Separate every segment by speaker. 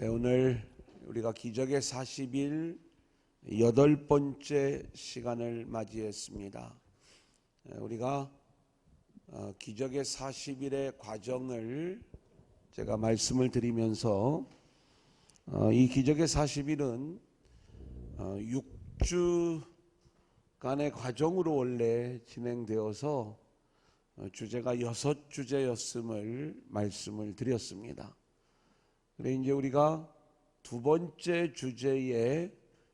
Speaker 1: 오늘 우리가 기적의 40일 8번째 시간을 맞이했습니다. 우리가 기적의 40일의 과정을 제가 말씀을 드리면서 이 기적의 40일은 6주간의 과정으로 원래 진행되어서 주제가 6주제였음을 말씀을 드렸습니다. 그래 이제 우리가 두 번째 주제에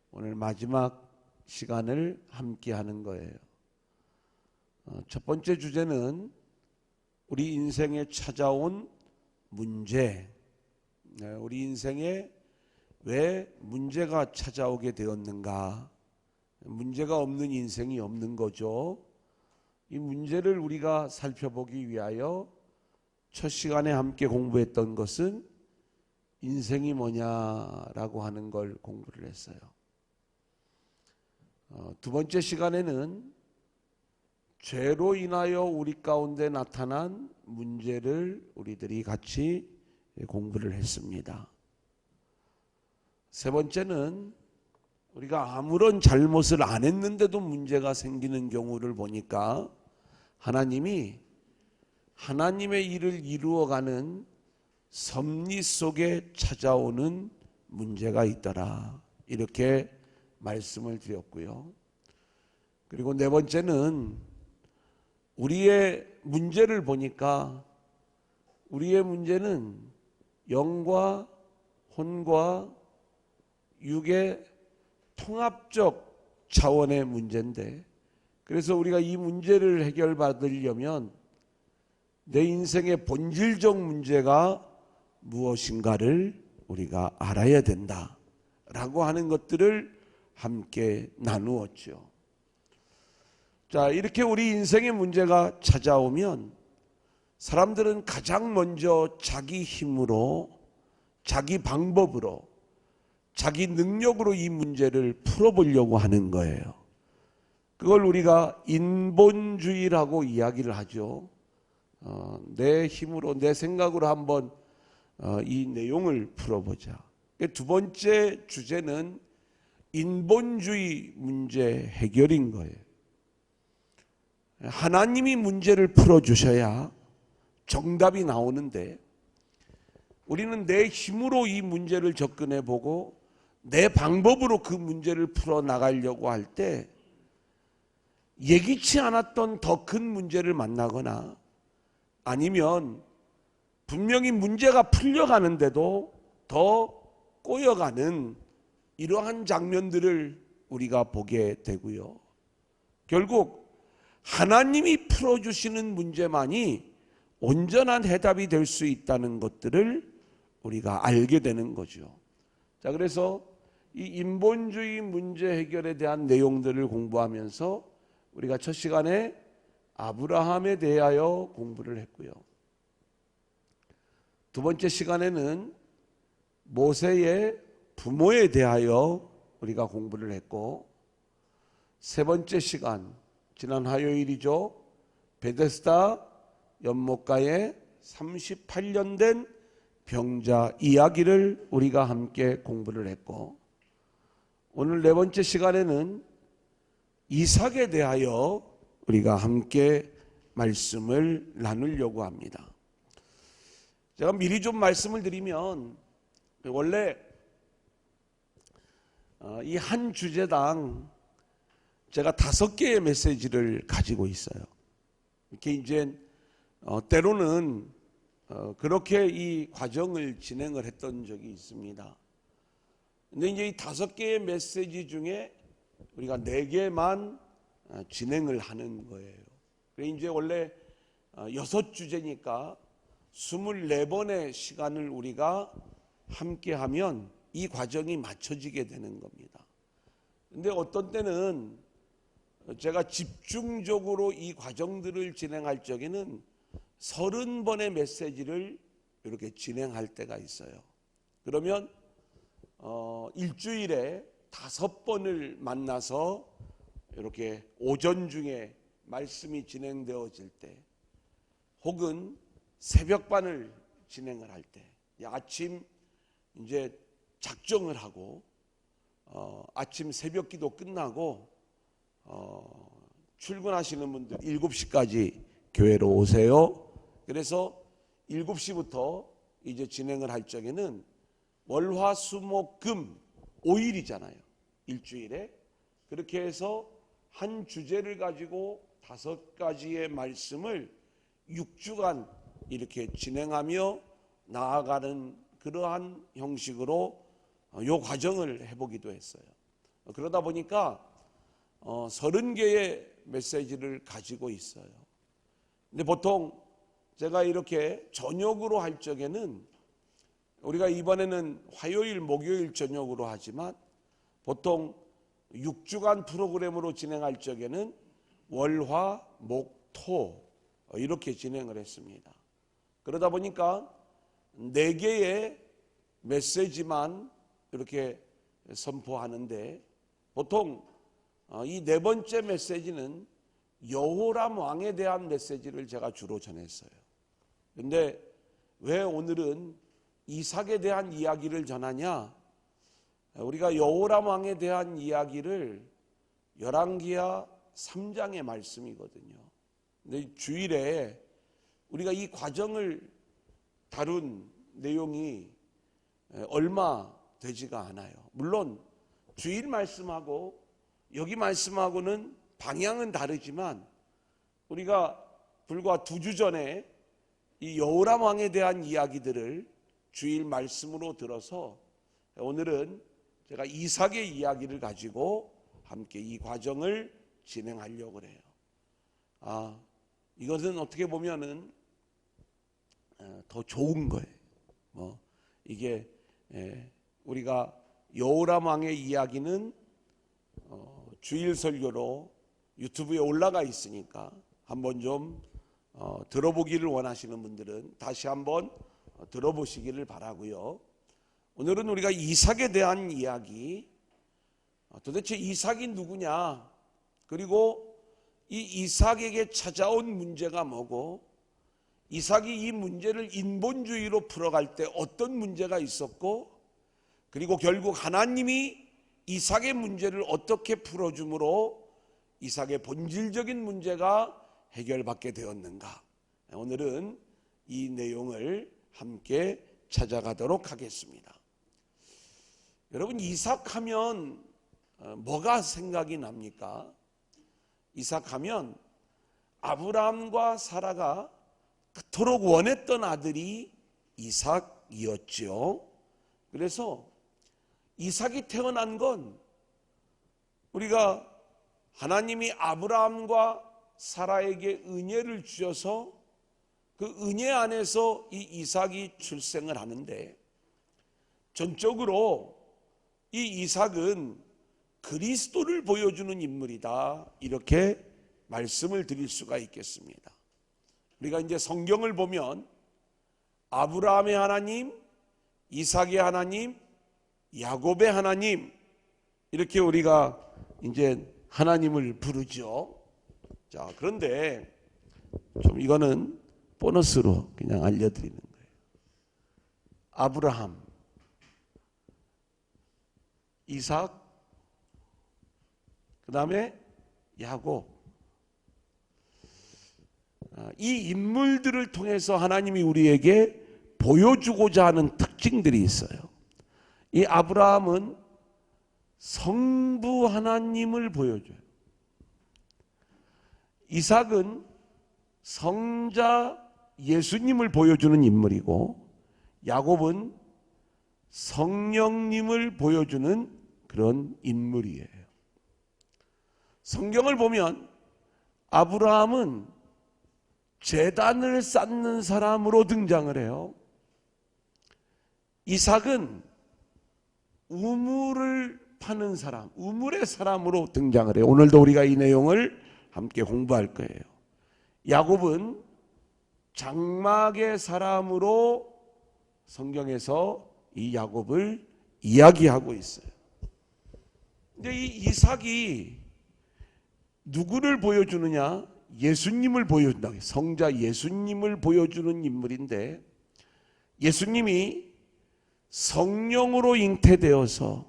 Speaker 1: 오늘 마지막 시간을 함께 하는 거예요. 첫 번째 주제는 우리 인생에 찾아온 문제, 우리 인생에 왜 문제가 찾아오게 되었는가? 문제가 없는 인생이 없는 거죠. 이 문제를 우리가 살펴보기 위하여 첫 시간에 함께 공부했던 것은 인생이 뭐냐라고 하는 걸 공부를 했어요. 두 번째 시간에는 죄로 인하여 우리 가운데 나타난 문제를 우리들이 같이 공부를 했습니다. 세 번째는 우리가 아무런 잘못을 안 했는데도 문제가 생기는 경우를 보니까 하나님이 하나님의 일을 이루어가는 섭리 속에 찾아오는 문제가 있더라, 이렇게 말씀을 드렸고요. 그리고 네 번째는 우리의 문제를 보니까 우리의 문제는 영과 혼과 육의 통합적 차원의 문제인데, 그래서 우리가 이 문제를 해결받으려면 내 인생의 본질적 문제가 무엇인가를 우리가 알아야 된다라고 하는 것들을 함께 나누었죠. 자, 이렇게 우리 인생의 문제가 찾아오면 사람들은 가장 먼저 자기 힘으로, 자기 방법으로, 자기 능력으로 이 문제를 풀어보려고 하는 거예요. 그걸 우리가 인본주의라고 이야기를 하죠. 내 힘으로, 내 생각으로 한번 이 내용을 풀어보자. 두 번째 주제는 인본주의 문제 해결인 거예요. 하나님이 문제를 풀어주셔야 정답이 나오는데, 우리는 내 힘으로 이 문제를 접근해보고 내 방법으로 그 문제를 풀어나가려고 할 때 예기치 않았던 더 큰 문제를 만나거나, 아니면 분명히 문제가 풀려가는데도 더 꼬여가는 이러한 장면들을 우리가 보게 되고요. 결국 하나님이 풀어주시는 문제만이 온전한 해답이 될 수 있다는 것들을 우리가 알게 되는 거죠. 자, 그래서 이 인본주의 문제 해결에 대한 내용들을 공부하면서 우리가 첫 시간에 아브라함에 대하여 공부를 했고요. 두 번째 시간에는 모세의 부모에 대하여 우리가 공부를 했고, 세 번째 시간, 지난 화요일이죠. 베데스다 연못가에 38년 된 병자 이야기를 우리가 함께 공부를 했고, 오늘 네 번째 시간에는 이삭에 대하여 우리가 함께 말씀을 나누려고 합니다. 제가 미리 좀 말씀을 드리면, 원래 이 한 주제당 제가 5개의 메시지를 가지고 있어요. 이렇게 이제 때로는 그렇게 이 과정을 진행을 했던 적이 있습니다. 근데 이제 이 5개의 메시지 중에 우리가 4개만 진행을 하는 거예요. 그래 이제 원래 6주제니까 24번의 시간을 우리가 함께 하면 이 과정이 맞춰지게 되는 겁니다. 근데 어떤 때는 제가 집중적으로 이 과정들을 진행할 적에는 30번의 메시지를 이렇게 진행할 때가 있어요. 그러면 일주일에 5번을 만나서 이렇게 오전 중에 말씀이 진행되어질 때, 혹은 새벽반을 진행을 할 때, 아침 이제 작정을 하고 아침 새벽기도 끝나고 출근하시는 분들 7시까지 교회로 오세요. 그래서 7시부터 이제 진행을 할 적에는 월화수목금 5일이잖아요. 일주일에. 그렇게 해서 한 주제를 가지고 5가지의 말씀을 6주간 이렇게 진행하며 나아가는 그러한 형식으로 이 과정을 해보기도 했어요. 그러다 보니까 30개의 메시지를 가지고 있어요. 근데 보통 제가 이렇게 저녁으로 할 적에는 우리가 이번에는 화요일, 목요일 저녁으로 하지만 보통 6주간 프로그램으로 진행할 적에는 월, 화, 목, 토 이렇게 진행을 했습니다. 그러다 보니까 4개의 메시지만 이렇게 선포하는데 보통 이 4번째 메시지는 여호람 왕에 대한 메시지를 제가 주로 전했어요. 그런데 왜 오늘은 이삭에 대한 이야기를 전하냐? 우리가 여호람 왕에 대한 이야기를 열왕기하 3장의 말씀이거든요. 근데 주일에 우리가 이 과정을 다룬 내용이 얼마 되지가 않아요. 물론 주일 말씀하고 여기 말씀하고는 방향은 다르지만 우리가 불과 2주 전에 이 여호람 왕에 대한 이야기들을 주일 말씀으로 들어서 오늘은 제가 이삭의 이야기를 가지고 함께 이 과정을 진행하려고 해요. 이것은 어떻게 보면은 더 좋은 거예요. 이게 우리가 여호람 왕의 이야기는 주일 설교로 유튜브에 올라가 있으니까 한번 좀 들어보기를 원하시는 분들은 다시 한번 들어보시기를 바라고요. 오늘은 우리가 이삭에 대한 이야기, 도대체 이삭이 누구냐, 그리고 이 이삭에게 찾아온 문제가 뭐고 이삭이 이 문제를 인본주의로 풀어갈 때 어떤 문제가 있었고 그리고 결국 하나님이 이삭의 문제를 어떻게 풀어줌으로 이삭의 본질적인 문제가 해결받게 되었는가. 오늘은 이 내용을 함께 찾아가도록 하겠습니다. 여러분, 이삭하면 뭐가 생각이 납니까? 이삭하면 아브라함과 사라가 그토록 원했던 아들이 이삭이었죠. 그래서 이삭이 태어난 건 우리가 하나님이 아브라함과 사라에게 은혜를 주셔서 그 은혜 안에서 이 이삭이 출생을 하는데 전적으로 이 이삭은 그리스도를 보여주는 인물이다, 이렇게 말씀을 드릴 수가 있겠습니다. 우리가 이제 성경을 보면 아브라함의 하나님, 이삭의 하나님, 야곱의 하나님, 이렇게 우리가 이제 하나님을 부르죠. 자, 그런데 좀 이거는 보너스로 그냥 알려드리는 거예요. 아브라함, 이삭, 그 다음에 야곱, 이 인물들을 통해서 하나님이 우리에게 보여주고자 하는 특징들이 있어요. 이 아브라함은 성부 하나님을 보여줘요. 이삭은 성자 예수님을 보여주는 인물이고 야곱은 성령님을 보여주는 그런 인물이에요. 성경을 보면 아브라함은 제단을 쌓는 사람으로 등장을 해요. 이삭은 우물을 파는 사람, 우물의 사람으로 등장을 해요. 오늘도 우리가 이 내용을 함께 공부할 거예요. 야곱은 장막의 사람으로 성경에서 이 야곱을 이야기하고 있어요. 근데 이 이삭이 누구를 보여주느냐? 예수님을 보여준다. 성자 예수님을 보여주는 인물인데 예수님이 성령으로 잉태되어서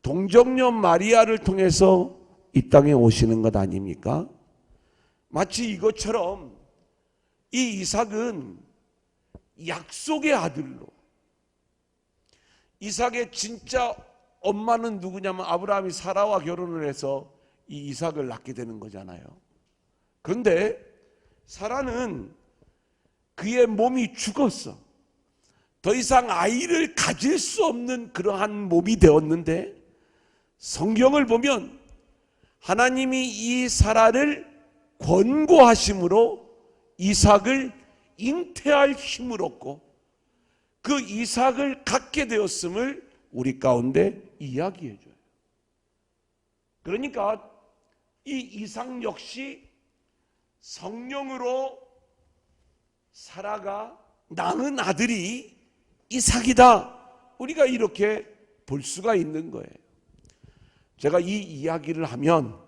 Speaker 1: 동정녀 마리아를 통해서 이 땅에 오시는 것 아닙니까? 마치 이것처럼 이 이삭은 약속의 아들로, 이삭의 진짜 엄마는 누구냐면 아브라함이 사라와 결혼을 해서 이 이삭을 낳게 되는 거잖아요. 그런데 사라는 그의 몸이 죽었어. 더 이상 아이를 가질 수 없는 그러한 몸이 되었는데, 성경을 보면 하나님이 이 사라를 권고하심으로 이삭을 잉태할 힘을 얻고 그 이삭을 갖게 되었음을 우리 가운데 이야기해 줘요. 그러니까 이 이삭 역시 성령으로 사라가 낳은 아들이 이삭이다. 우리가 이렇게 볼 수가 있는 거예요. 제가 이 이야기를 하면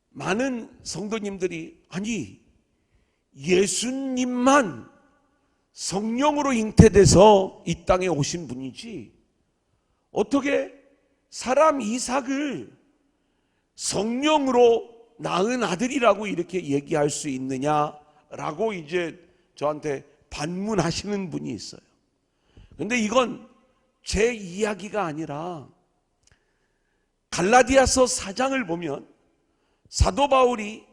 Speaker 1: 많은 성도님들이, 아니 예수님만 성령으로 잉태돼서 이 땅에 오신 분이지 어떻게 사람 이삭을 성령으로 낳은 아들이라고 이렇게 얘기할 수 있느냐라고 이제 저한테 반문하시는 분이 있어요. 그런데 이건 제 이야기가 아니라 갈라디아서 4장을 보면 사도 바울이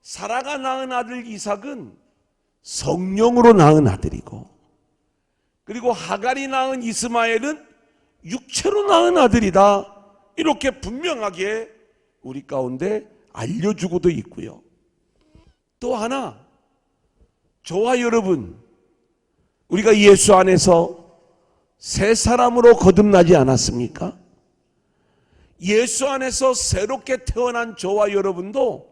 Speaker 1: 사라가 낳은 아들 이삭은 성령으로 낳은 아들이고, 그리고 하갈이 낳은 이스마엘은 육체로 낳은 아들이다, 이렇게 분명하게 우리 가운데 알려주고도 있고요. 또 하나, 저와 여러분, 우리가 예수 안에서 새 사람으로 거듭나지 않았습니까? 예수 안에서 새롭게 태어난 저와 여러분도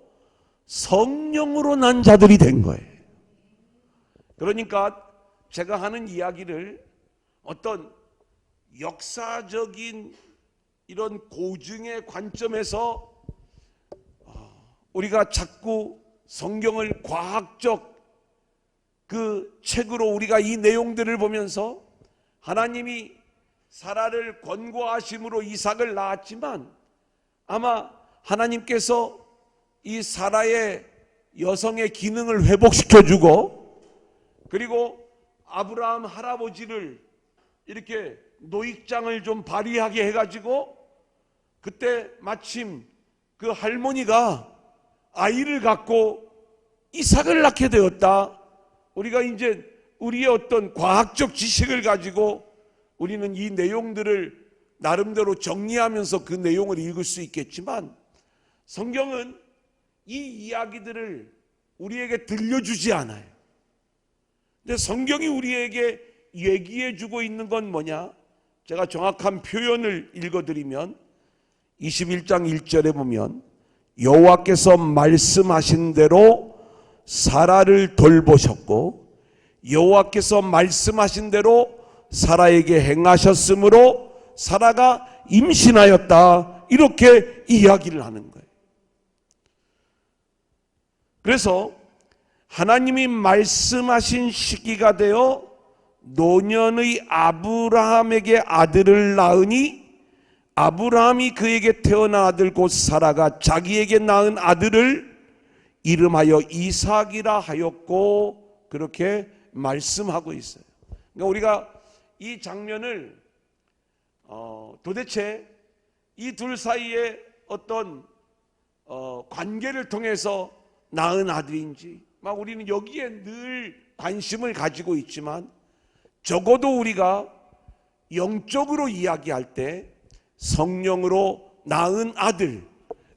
Speaker 1: 성령으로 난 자들이 된 거예요. 그러니까 제가 하는 이야기를 어떤 역사적인 이런 고증의 관점에서 우리가 자꾸 성경을 과학적 그 책으로 우리가 이 내용들을 보면서 하나님이 사라를 권고하심으로 이삭을 낳았지만 아마 하나님께서 이 사라의 여성의 기능을 회복시켜주고, 그리고 아브라함 할아버지를 이렇게 노익장을 좀 발휘하게 해가지고 그때 마침 그 할머니가 아이를 갖고 이삭을 낳게 되었다. 우리가 이제 우리의 어떤 과학적 지식을 가지고 우리는 이 내용들을 나름대로 정리하면서 그 내용을 읽을 수 있겠지만, 성경은 이 이야기들을 우리에게 들려주지 않아요. 근데 성경이 우리에게 얘기해 주고 있는 건 뭐냐? 제가 정확한 표현을 읽어드리면 21장 1절에 보면 여호와께서 말씀하신 대로 사라를 돌보셨고 여호와께서 말씀하신 대로 사라에게 행하셨으므로 사라가 임신하였다, 이렇게 이야기를 하는 거예요. 그래서 하나님이 말씀하신 시기가 되어 노년의 아브라함에게 아들을 낳으니 아브라함이 그에게 태어난 아들 곧 사라가 자기에게 낳은 아들을 이름하여 이삭이라 하였고, 그렇게 말씀하고 있어요. 그러니까 우리가 이 장면을 도대체 이 둘 사이에 어떤 관계를 통해서 낳은 아들인지 막 우리는 여기에 늘 관심을 가지고 있지만, 적어도 우리가 영적으로 이야기할 때 성령으로 낳은 아들,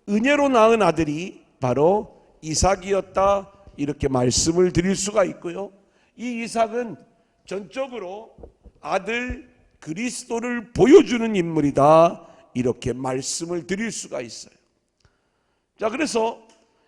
Speaker 1: 은혜로 낳은 아들이 바로 이삭이었다, 이렇게 말씀을 드릴 수가 있고요. 이 이삭은 전적으로 아들 그리스도를 보여주는 인물이다, 이렇게 말씀을 드릴 수가 있어요. 자, 그래서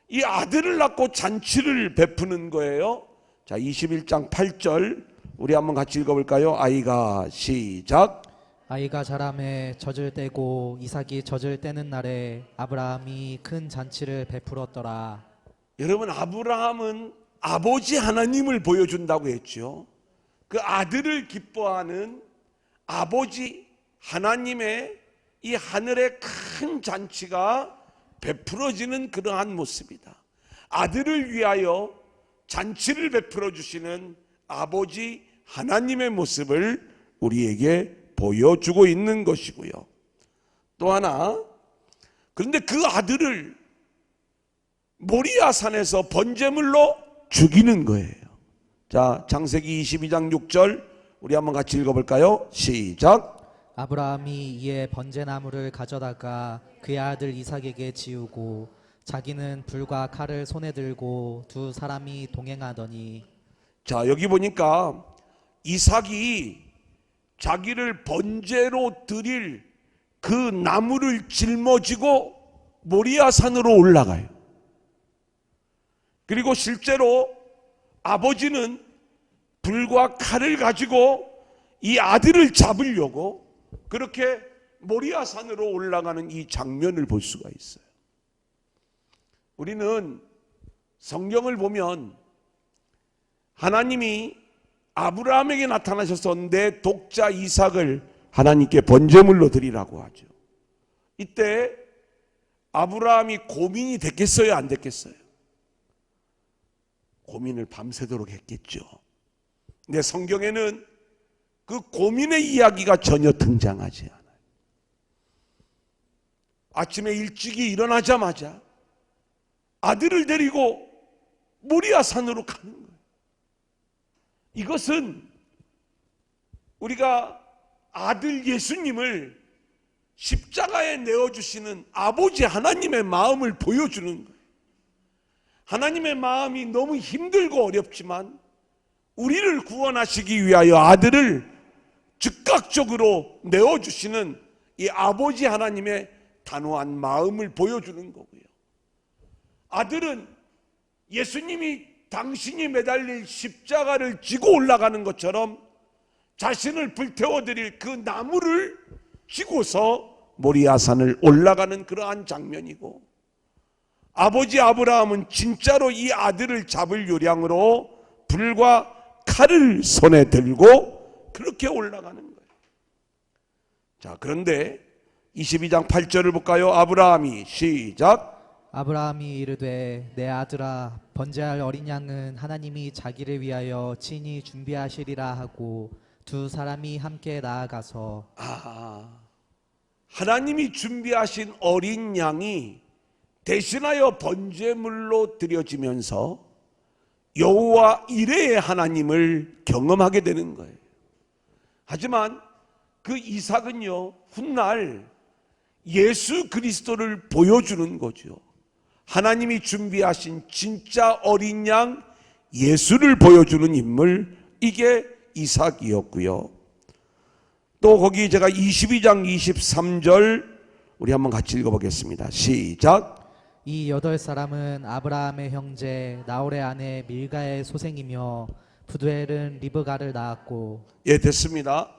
Speaker 1: 이 아들을 낳고 잔치를 베푸는 거예요. 자, 21장 8절 우리 한번 같이 읽어볼까요? 아이가 시작.
Speaker 2: 아이가 자라매 젖을 떼고 이삭이 젖을 떼는 날에 아브라함이 큰 잔치를 베풀었더라.
Speaker 1: 여러분, 아브라함은 아버지 하나님을 보여준다고 했죠. 그 아들을 기뻐하는 아버지 하나님의 이 하늘의 큰 잔치가 베풀어지는 그러한 모습이다. 아들을 위하여 잔치를 베풀어 주시는 아버지 하나님의 모습을 우리에게 보여주고 있는 것이고요. 또 하나, 그런데 그 아들을 모리아 산에서 번제물로 죽이는 거예요. 자, 창세기 22장 6절 우리 한번 같이 읽어볼까요? 시작.
Speaker 2: 아브라함이 이에 번제나무를 가져다가 그의 아들 이삭에게 지우고 자기는 불과 칼을 손에 들고 두 사람이 동행하더니.
Speaker 1: 자, 여기 보니까 이삭이 자기를 번제로 드릴 그 나무를 짊어지고 모리아 산으로 올라가요. 그리고 실제로 아버지는 불과 칼을 가지고 이 아들을 잡으려고 그렇게 모리아 산으로 올라가는 이 장면을 볼 수가 있어요. 우리는 성경을 보면 하나님이 아브라함에게 나타나셔서 내 독자 이삭을 하나님께 번제물로 드리라고 하죠. 이때 아브라함이 고민이 됐겠어요, 안 됐겠어요? 고민을 밤새도록 했겠죠. 근데 성경에는 그 고민의 이야기가 전혀 등장하지 않아요. 아침에 일찍이 일어나자마자 아들을 데리고 모리아 산으로 가는 거예요. 이것은 우리가 아들 예수님을 십자가에 내어주시는 아버지 하나님의 마음을 보여주는 거예요. 하나님의 마음이 너무 힘들고 어렵지만 우리를 구원하시기 위하여 아들을 즉각적으로 내어주시는 이 아버지 하나님의 단호한 마음을 보여주는 거고요. 아들은 예수님이 당신이 매달릴 십자가를 지고 올라가는 것처럼 자신을 불태워드릴 그 나무를 지고서 모리아산을 올라가는 그러한 장면이고, 아버지 아브라함은 진짜로 이 아들을 잡을 요량으로 불과 칼을 손에 들고 그렇게 올라가는 거예요. 자, 그런데 22장 8절을 볼까요? 아브라함이 시작.
Speaker 2: 아브라함이 이르되 내 아들아 번제할 어린 양은 하나님이 자기를 위하여 친히 준비하시리라 하고 두 사람이 함께 나아가서.
Speaker 1: 하나님이 준비하신 어린 양이 대신하여 번제물로 드려지면서 여호와 이레의 하나님을 경험하게 되는 거예요. 하지만 그 이삭은요, 훗날 예수 그리스도를 보여주는 거죠. 하나님이 준비하신 진짜 어린 양 예수를 보여주는 인물, 이게 이삭이었고요. 또 거기 제가 22장 23절 우리 한번 같이 읽어보겠습니다. 시작.
Speaker 2: 이 8사람은 아브라함의 형제 나홀의 아내 밀가의 소생이며 부두엘은 리브가를 낳았고.
Speaker 1: 예, 됐습니다.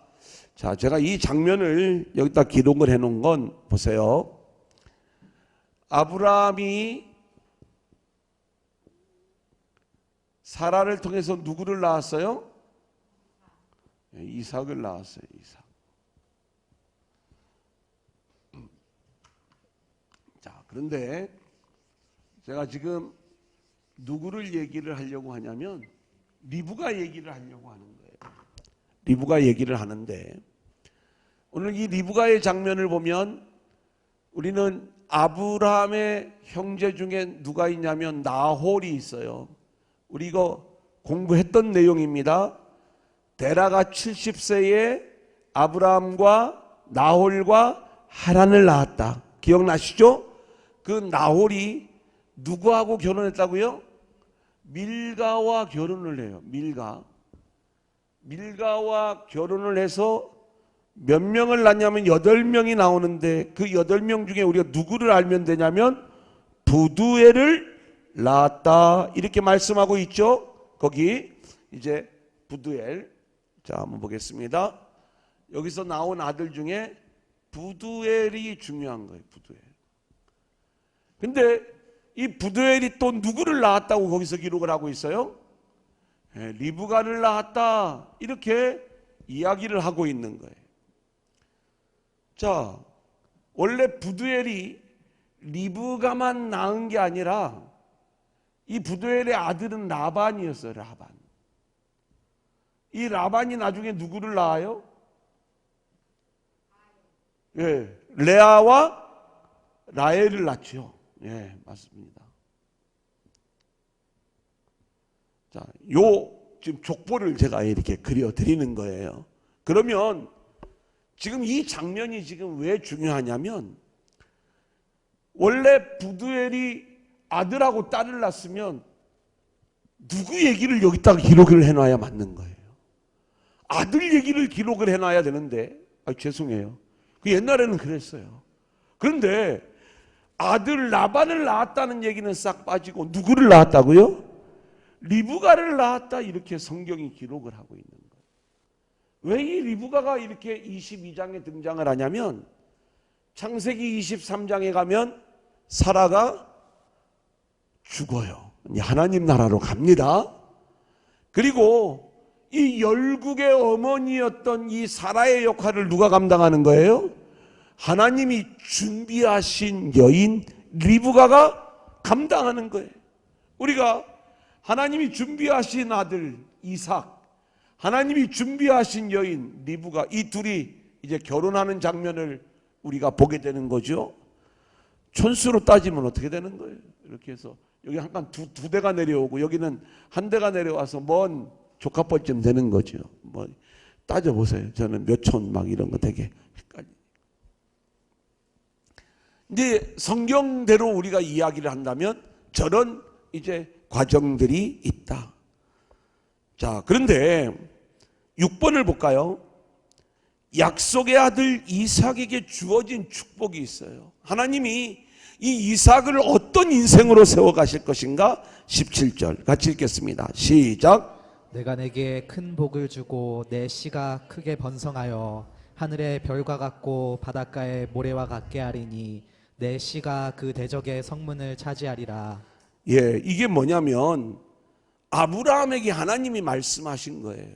Speaker 1: 자, 제가 이 장면을 여기다 기록을 해놓은 건 보세요. 아브라함이 사라를 통해서 누구를 낳았어요? 이삭을 낳았어요. 이삭. 자, 그런데 제가 지금 누구를 얘기를 하려고 하냐면 리브가 얘기를 하려고 하는 거예요. 리브가 얘기를 하는데, 오늘 이 리브가의 장면을 보면 우리는 아브라함의 형제 중에 누가 있냐면 나홀이 있어요. 우리 이거 공부했던 내용입니다. 데라가 70세에 아브라함과 나홀과 하란을 낳았다. 기억나시죠? 그 나홀이 누구하고 결혼했다고요? 밀가와 결혼을 해요. 밀가와 결혼을 해서 몇 명을 낳냐면 8명이 나오는데, 그 8명 중에 우리가 누구를 알면 되냐면 부두엘을 낳았다, 이렇게 말씀하고 있죠. 거기 이제 부두엘, 자 한번 보겠습니다. 여기서 나온 아들 중에 부두엘이 중요한 거예요. 부두엘. 근데 이 부두엘이 또 누구를 낳았다고 거기서 기록을 하고 있어요? 리브가를 낳았다 이렇게 이야기를 하고 있는 거예요. 자, 원래 부두엘이 리브가만 낳은 게 아니라 이 부두엘의 아들은 라반이었어요. 라반. 이 라반이 나중에 누구를 낳아요? 레아와 라헬을 낳죠. 맞습니다. 자, 지금 족보를 제가 이렇게 그려드리는 거예요. 그러면 지금 이 장면이 지금 왜 중요하냐면, 원래 부두엘이 아들하고 딸을 낳았으면 누구 얘기를 여기다가 기록을 해놔야 맞는 거예요. 아들 얘기를 기록을 해놔야 되는데, 죄송해요. 그 옛날에는 그랬어요. 그런데 아들 라반을 낳았다는 얘기는 싹 빠지고 누구를 낳았다고요? 리브가를 낳았다 이렇게 성경이 기록을 하고 있는 거예요. 왜 이 리브가가 이렇게 22장에 등장을 하냐면, 창세기 23장에 가면 사라가 죽어요. 하나님 나라로 갑니다. 그리고 이 열국의 어머니였던 이 사라의 역할을 누가 감당하는 거예요? 하나님이 준비하신 여인 리브가가 감당하는 거예요. 우리가 하나님이 준비하신 아들 이삭, 하나님이 준비하신 여인 리브가, 이 둘이 이제 결혼하는 장면을 우리가 보게 되는 거죠. 촌수로 따지면 어떻게 되는 거예요? 이렇게 해서 여기 한간 두 대가 내려오고 여기는 한 대가 내려와서 먼 조카뻘쯤 되는 거죠. 뭐 따져보세요. 저는 몇 촌 막 이런 거 되게 헷갈려. 이제 성경대로 우리가 이야기를 한다면 저런 이제 과정들이 있다. 자, 그런데 6번을 볼까요? 약속의 아들 이삭에게 주어진 축복이 있어요. 하나님이 이 이삭을 어떤 인생으로 세워가실 것인가? 17절 같이 읽겠습니다. 시작.
Speaker 2: 내가 내게 큰 복을 주고 내 씨가 크게 번성하여 하늘의 별과 같고 바닷가의 모래와 같게 하리니 내 씨가 그 대적의 성문을 차지하리라.
Speaker 1: 이게 뭐냐면 아브라함에게 하나님이 말씀하신 거예요.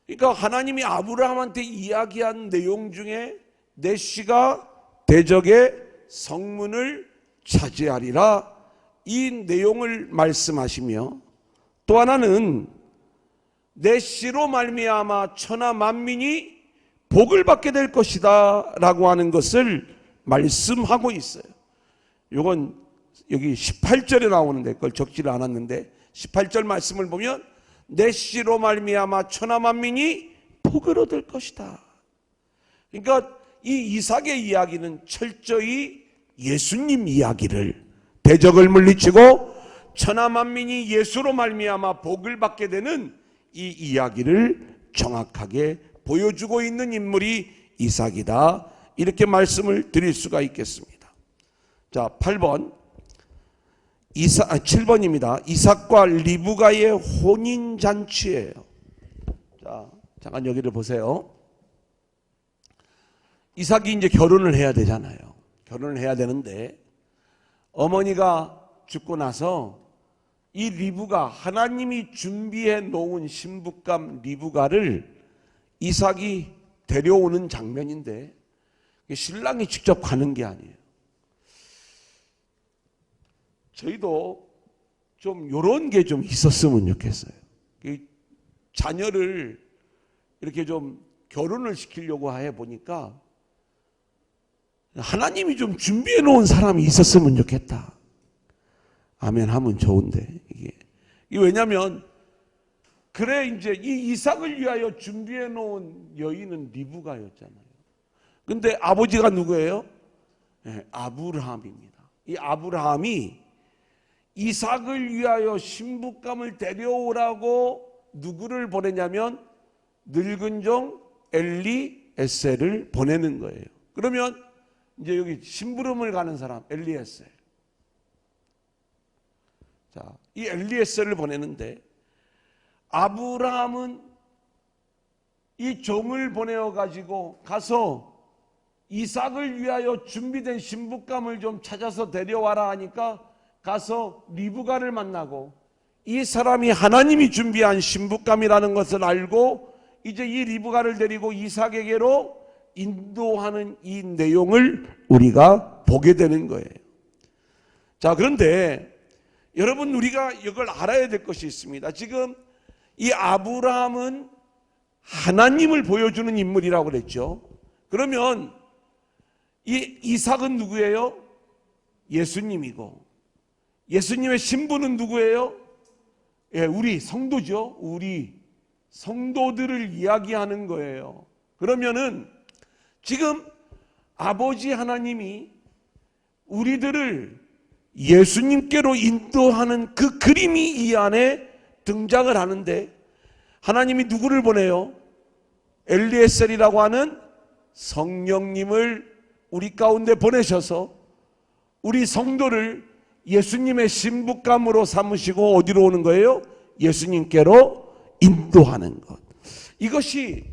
Speaker 1: 그러니까 하나님이 아브라함한테 이야기한 내용 중에 내 씨가 대적의 성문을 차지하리라, 이 내용을 말씀하시며, 또 하나는 내 씨로 말미암아 천하 만민이 복을 받게 될 것이다 라고 하는 것을 말씀하고 있어요. 이건 여기 18절에 나오는데 그걸 적지를 않았는데 18절 말씀을 보면 내 씨로 말미암아 천하 만민이 복을 얻을 것이다. 그러니까 이 이삭의 이야기는 철저히 예수님 이야기를, 대적을 물리치고 천하 만민이 예수로 말미암아 복을 받게 되는 이 이야기를 정확하게 보여주고 있는 인물이 이삭이다, 이렇게 말씀을 드릴 수가 있겠습니다. 자, 7번입니다. 이삭과 리브가의 혼인잔치예요. 자, 잠깐 여기를 보세요. 이삭이 이제 결혼을 해야 되잖아요. 결혼을 해야 되는데 어머니가 죽고 나서 이 리브가, 하나님이 준비해 놓은 신부감 리브가를 이삭이 데려오는 장면인데 신랑이 직접 가는 게 아니에요. 저희도 좀 이런 게 좀 있었으면 좋겠어요. 자녀를 이렇게 좀 결혼을 시키려고 해 보니까 하나님이 좀 준비해 놓은 사람이 있었으면 좋겠다. 아멘 하면 좋은데, 이게 왜냐면 그래 이제 이 이삭을 위하여 준비해 놓은 여인은 리브가였잖아요. 근데 아버지가 누구예요? 아브라함입니다. 이 아브라함이 이삭을 위하여 신부감을 데려오라고 누구를 보내냐면 늙은 종 엘리에셀을 보내는 거예요. 그러면 이제 여기 심부름을 가는 사람 엘리에셀. 자, 이 엘리에셀을 보내는데 아브라함은 이 종을 보내어 가지고 가서 이삭을 위하여 준비된 신부감을 좀 찾아서 데려와라 하니까 가서 리브가를 만나고 이 사람이 하나님이 준비한 신부감이라는 것을 알고 이제 이 리브가를 데리고 이삭에게로 인도하는 이 내용을 우리가 보게 되는 거예요. 자, 그런데 여러분, 우리가 이걸 알아야 될 것이 있습니다. 지금 이 아브라함은 하나님을 보여주는 인물이라고 그랬죠. 그러면 이 이삭은 누구예요? 예수님이고, 예수님의 신부는 누구예요? 예, 우리 성도죠. 우리 성도들을 이야기하는 거예요. 그러면은 지금 아버지 하나님이 우리들을 예수님께로 인도하는 그 그림이 이 안에 등장을 하는데, 하나님이 누구를 보내요? 엘리에셀이라고 하는 성령님을 우리 가운데 보내셔서 우리 성도를 예수님의 신부감으로 삼으시고 어디로 오는 거예요? 예수님께로 인도하는 것. 이것이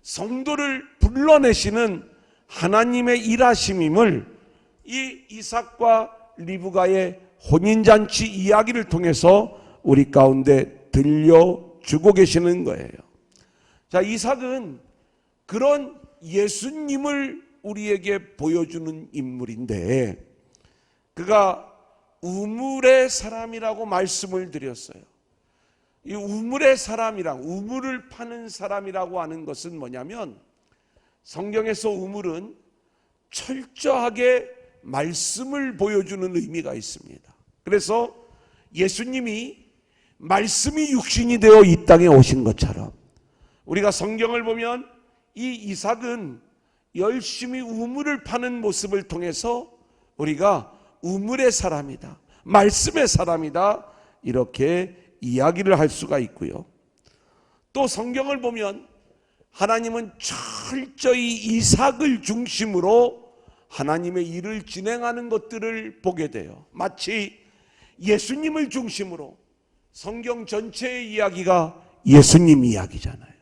Speaker 1: 성도를 불러내시는 하나님의 일하심임을 이 이삭과 리브가의 혼인잔치 이야기를 통해서 우리 가운데 들려주고 계시는 거예요. 자, 이삭은 그런 예수님을 우리에게 보여주는 인물인데, 그가 우물의 사람이라고 말씀을 드렸어요. 이 우물의 사람이랑, 우물을 파는 사람이라고 하는 것은 뭐냐면, 성경에서 우물은 철저하게 말씀을 보여주는 의미가 있습니다. 그래서 예수님이 말씀이 육신이 되어 이 땅에 오신 것처럼 우리가 성경을 보면 이 이삭은 열심히 우물을 파는 모습을 통해서 우리가 우물의 사람이다, 말씀의 사람이다, 이렇게 이야기를 할 수가 있고요. 또 성경을 보면 하나님은 철저히 이삭을 중심으로 하나님의 일을 진행하는 것들을 보게 돼요. 마치 예수님을 중심으로 성경 전체의 이야기가 예수님 이야기잖아요.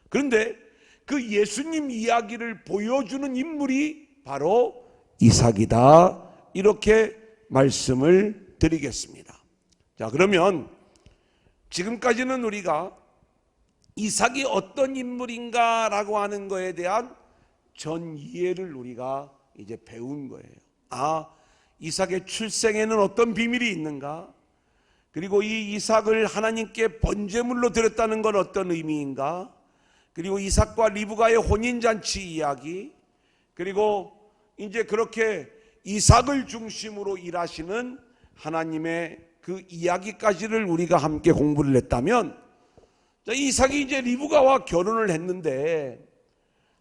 Speaker 1: 그런데 그 예수님 이야기를 보여주는 인물이 바로 이삭이다, 이렇게 말씀을 드리겠습니다. 자, 그러면 지금까지는 우리가 이삭이 어떤 인물인가라고 하는 것에 대한 전 이해를 우리가 이제 배운 거예요. 아, 이삭의 출생에는 어떤 비밀이 있는가? 그리고 이 이삭을 하나님께 번제물로 드렸다는 건 어떤 의미인가? 그리고 이삭과 리브가의 혼인잔치 이야기, 그리고 이제 그렇게 이삭을 중심으로 일하시는 하나님의 그 이야기까지를 우리가 함께 공부를 했다면, 이삭이 이제 리브가와 결혼을 했는데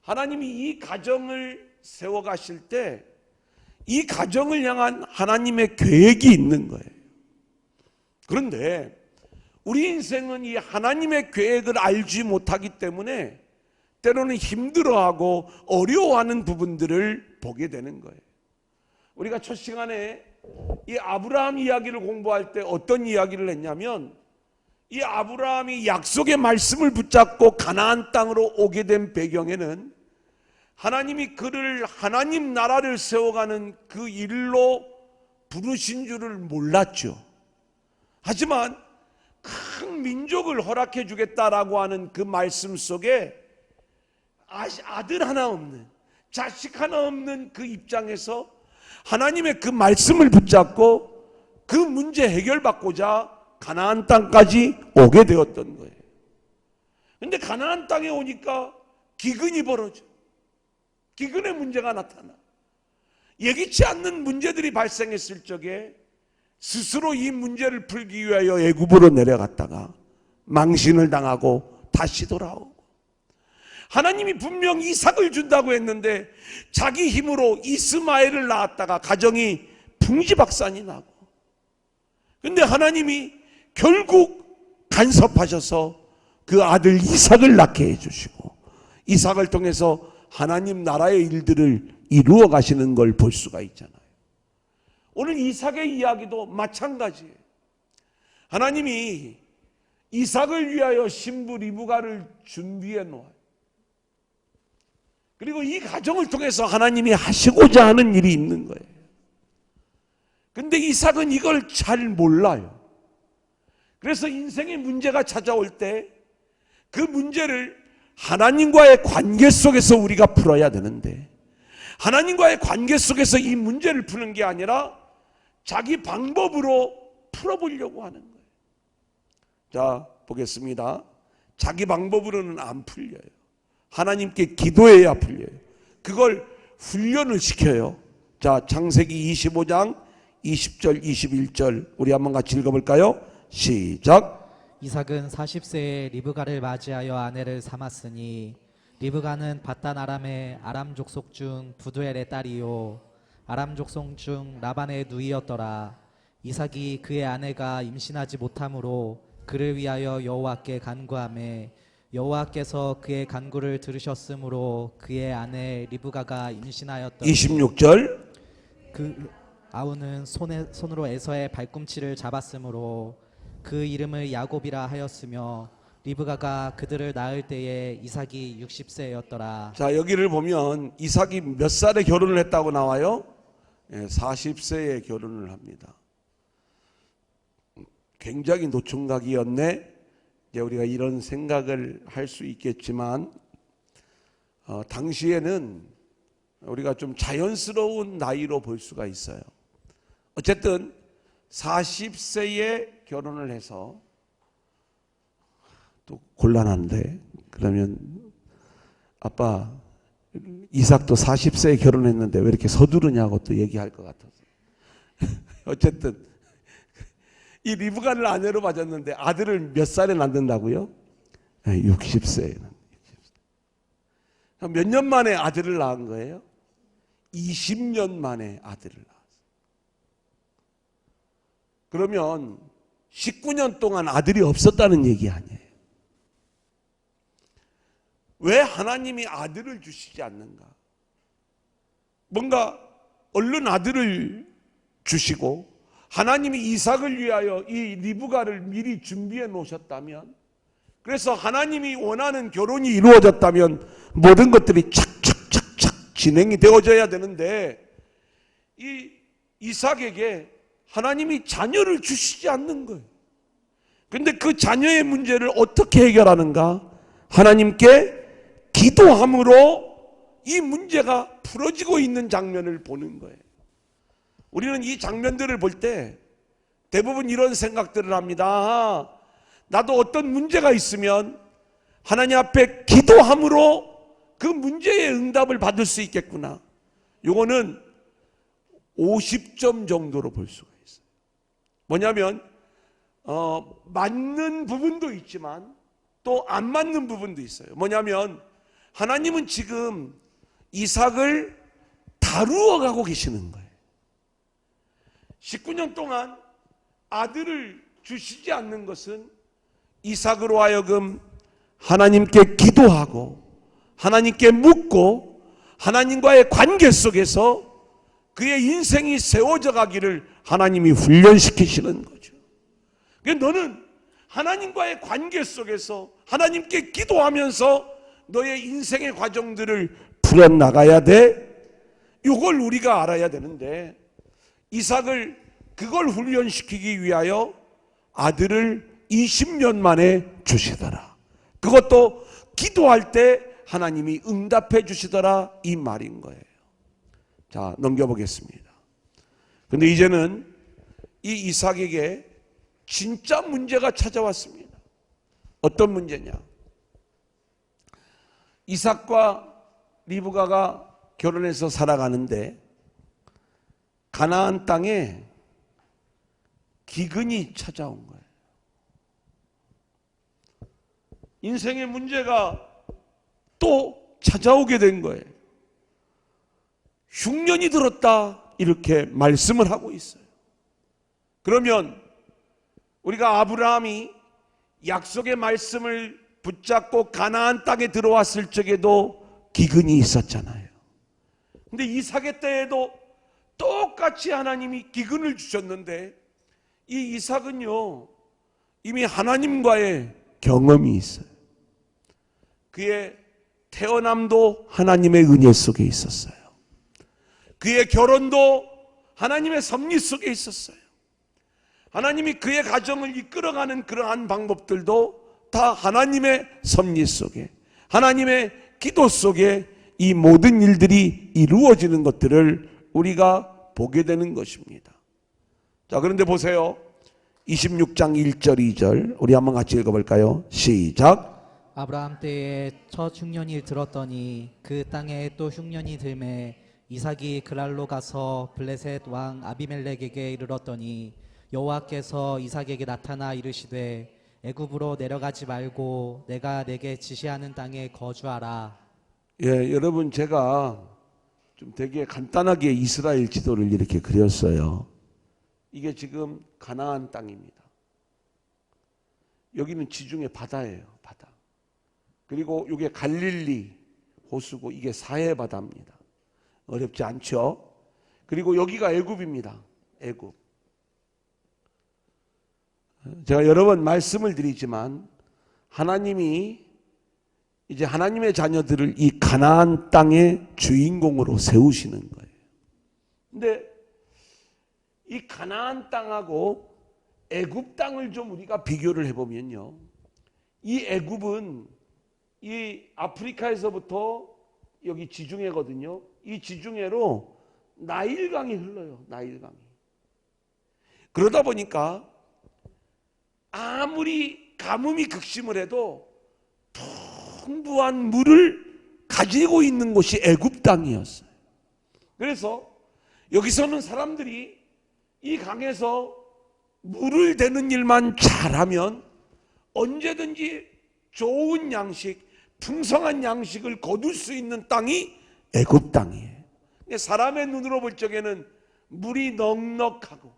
Speaker 1: 하나님이 이 가정을 세워가실 때 이 가정을 향한 하나님의 계획이 있는 거예요. 그런데 우리 인생은 이 하나님의 계획을 알지 못하기 때문에 때로는 힘들어하고 어려워하는 부분들을 보게 되는 거예요. 우리가 첫 시간에 이 아브라함 이야기를 공부할 때 어떤 이야기를 했냐면, 이 아브라함이 약속의 말씀을 붙잡고 가나안 땅으로 오게 된 배경에는 하나님이 그를 하나님 나라를 세워가는 그 일로 부르신 줄을 몰랐죠. 하지만 큰 민족을 허락해 주겠다라고 하는 그 말씀 속에 아들 하나 없는, 자식 하나 없는 그 입장에서 하나님의 그 말씀을 붙잡고 그 문제 해결받고자 가나안 땅까지 오게 되었던 거예요. 그런데 가나안 땅에 오니까 기근이 벌어져. 기근의 문제가 나타나. 예기치 않는 문제들이 발생했을 적에 스스로 이 문제를 풀기 위하여 애굽으로 내려갔다가 망신을 당하고 다시 돌아오고, 하나님이 분명 이삭을 준다고 했는데 자기 힘으로 이스마엘을 낳았다가 가정이 풍지박산이 나고, 근데 하나님이 결국 간섭하셔서 그 아들 이삭을 낳게 해주시고 이삭을 통해서 하나님 나라의 일들을 이루어 가시는 걸 볼 수가 있잖아요. 오늘 이삭의 이야기도 마찬가지예요. 하나님이 이삭을 위하여 신부 리브가를 준비해 놓아요. 그리고 이 가정을 통해서 하나님이 하시고자 하는 일이 있는 거예요. 근데 이삭은 이걸 잘 몰라요. 그래서 인생의 문제가 찾아올 때 그 문제를 하나님과의 관계 속에서 우리가 풀어야 되는데, 하나님과의 관계 속에서 이 문제를 푸는 게 아니라 자기 방법으로 풀어보려고 하는 거예요. 자, 보겠습니다. 자기 방법으로는 안 풀려요. 하나님께 기도해야 풀려요. 그걸 훈련을 시켜요. 자, 창세기 25장 20절 21절 우리 한번 같이 읽어볼까요? 시작.
Speaker 2: 이삭은 40세에 리브가를 맞이하여 아내를 삼았으니 리브가는 바단 아람의 아람 족속 중 부두엘의 딸이요 아람 족속 중 라반의 누이였더라. 이삭이 그의 아내가 임신하지 못하므로 그를 위하여 여호와께 간구하매 여호와께서 그의 간구를 들으셨으므로 그의 아내 리브가가 임신하였더니
Speaker 1: 26절.
Speaker 2: 그 아우는 손으로 에서의 발꿈치를 잡았으므로 그 이름을 야곱이라 하였으며 리브가가 그들을 낳을 때에 이삭이 60세였더라.
Speaker 1: 자, 여기를 보면 이삭이 몇 살에 결혼을 했다고 나와요? 40세에 결혼을 합니다. 굉장히 노총각이었네. 이제 우리가 이런 생각을 할 수 있겠지만 당시에는 우리가 좀 자연스러운 나이로 볼 수가 있어요. 어쨌든 40세에 결혼을 해서, 또 곤란한데, 그러면 아빠 이삭도 40세에 결혼했는데 왜 이렇게 서두르냐고 또 얘기할 것 같아서 어쨌든 이 리브가를 아내로 맞았는데 아들을 몇 살에 낳는다고요? 60세에. 몇 년 만에 아들을 낳은 거예요? 20년 만에 아들을 낳았어요. 그러면 19년 동안 아들이 없었다는 얘기 아니에요. 왜 하나님이 아들을 주시지 않는가? 뭔가 얼른 아들을 주시고 하나님이 이삭을 위하여 이 리브가를 미리 준비해 놓으셨다면, 그래서 하나님이 원하는 결혼이 이루어졌다면 모든 것들이 착착착착 진행이 되어져야 되는데, 이 이삭에게 하나님이 자녀를 주시지 않는 거예요. 그런데 그 자녀의 문제를 어떻게 해결하는가? 하나님께 기도함으로 이 문제가 풀어지고 있는 장면을 보는 거예요. 우리는 이 장면들을 볼 때 대부분 이런 생각들을 합니다. 나도 어떤 문제가 있으면 하나님 앞에 기도함으로 그 문제의 응답을 받을 수 있겠구나. 이거는 50점 정도로 볼 수가 있어요. 뭐냐면 맞는 부분도 있지만 또 안 맞는 부분도 있어요. 뭐냐면 하나님은 지금 이삭을 다루어 가고 계시는 거예요. 19년 동안 아들을 주시지 않는 것은 이삭으로 하여금 하나님께 기도하고 하나님께 묻고 하나님과의 관계 속에서 그의 인생이 세워져 가기를 하나님이 훈련시키시는 거죠. 그러니까 너는 하나님과의 관계 속에서 하나님께 기도하면서 너의 인생의 과정들을 풀어나가야 돼. 이걸 우리가 알아야 되는데, 이삭을 그걸 훈련시키기 위하여 아들을 20년 만에 주시더라. 그것도 기도할 때 하나님이 응답해 주시더라, 이 말인 거예요. 자, 넘겨보겠습니다. 근데 이제는 이 이삭에게 진짜 문제가 찾아왔습니다. 어떤 문제냐? 이삭과 리브가가 결혼해서 살아가는데 가나안 땅에 기근이 찾아온 거예요. 인생의 문제가 또 찾아오게 된 거예요. 흉년이 들었다, 이렇게 말씀을 하고 있어요. 그러면 우리가 아브라함이 약속의 말씀을 붙잡고 가나안 땅에 들어왔을 적에도 기근이 있었잖아요. 근데 이삭의 때에도 똑같이 하나님이 기근을 주셨는데, 이 이삭은요 이미 하나님과의 경험이 있어요. 그의 태어남도 하나님의 은혜 속에 있었어요. 그의 결혼도 하나님의 섭리 속에 있었어요. 하나님이 그의 가정을 이끌어가는 그러한 방법들도 다 하나님의 섭리 속에, 하나님의 기도 속에 이 모든 일들이 이루어지는 것들을 우리가 보게 되는 것입니다. 자, 그런데 보세요. 26장 1절 2절 우리 한번 같이 읽어볼까요? 시작.
Speaker 2: 아브라함 때에 첫 흉년이 들었더니 그 땅에 또 흉년이 들매 이삭이 그랄로 가서 블레셋 왕 아비멜렉에게 이르렀더니 여호와께서 이삭에게 나타나 이르시되 애굽으로 내려가지 말고 내가 내게 지시하는 땅에 거주하라.
Speaker 1: 예, 여러분, 제가 좀 되게 간단하게 이스라엘 지도를 이렇게 그렸어요. 이게 지금 가나안 땅입니다. 여기는 지중해 바다예요, 바다. 그리고 이게 갈릴리 호수고 이게 사해 바다입니다. 어렵지 않죠? 그리고 여기가 애굽입니다. 애굽. 제가 여러 번 말씀을 드리지만 하나님이 이제 하나님의 자녀들을 이 가나안 땅의 주인공으로 세우시는 거예요. 근데 이 가나안 땅하고 애굽 땅을 좀 우리가 비교를 해보면요, 이 애굽은 이 아프리카에서부터 여기 지중해거든요. 이 지중해로 나일강이 흘러요. 나일강이. 그러다 보니까 아무리 가뭄이 극심을 해도 풍부한 물을 가지고 있는 곳이 애굽 땅이었어요. 그래서 여기서는 사람들이 이 강에서 물을 대는 일만 잘하면 언제든지 좋은 양식, 풍성한 양식을 거둘 수 있는 땅이 애굽 땅이에요. 사람의 눈으로 볼 적에는 물이 넉넉하고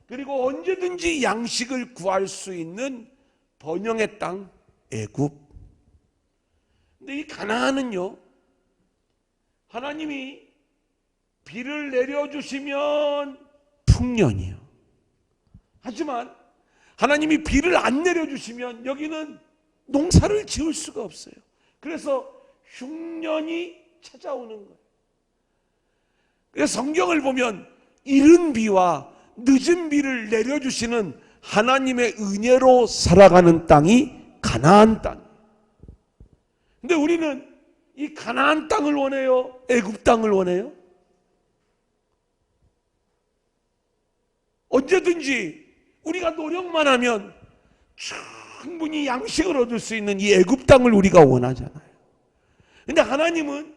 Speaker 1: 그리고 언제든지 양식을 구할 수 있는 번영의 땅 애굽. 근데 이 가나안은요, 하나님이 비를 내려주시면 풍년이요. 하지만 하나님이 비를 안 내려주시면 여기는 농사를 지을 수가 없어요. 그래서 흉년이 찾아오는 거예요. 그래서 성경을 보면 이른 비와 늦은 비를 내려주시는 하나님의 은혜로 살아가는 땅이 가나안 땅. 근데 우리는 이 가나안 땅을 원해요? 애굽 땅을 원해요? 언제든지 우리가 노력만 하면 충분히 양식을 얻을 수 있는 이 애굽 땅을 우리가 원하잖아요. 근데 하나님은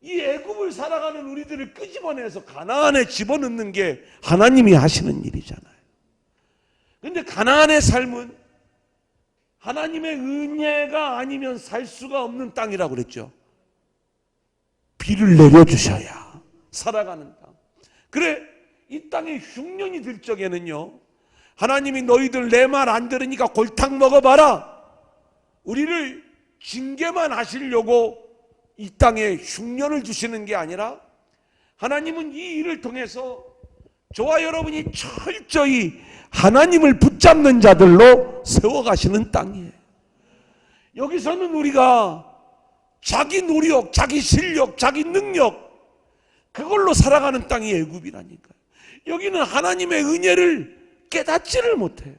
Speaker 1: 이 애굽을 살아가는 우리들을 끄집어내서 가나안에 집어넣는 게 하나님이 하시는 일이잖아요. 근데 가나안의 삶은 하나님의 은혜가 아니면 살 수가 없는 땅이라고 그랬죠. 비를 내려주셔야 살아가는 땅. 그래, 이 땅에 흉년이 들 적에는요, 하나님이 너희들 내 말 안 들으니까 골탕 먹어봐라, 우리를 징계만 하시려고 이 땅에 흉년을 주시는 게 아니라 하나님은 이 일을 통해서 저와 여러분이 철저히 하나님을 붙잡는 자들로 세워가시는 땅이에요. 여기서는 우리가 자기 노력, 자기 실력, 자기 능력 그걸로 살아가는 땅이 애굽이라니까요. 여기는 하나님의 은혜를 깨닫지를 못해요.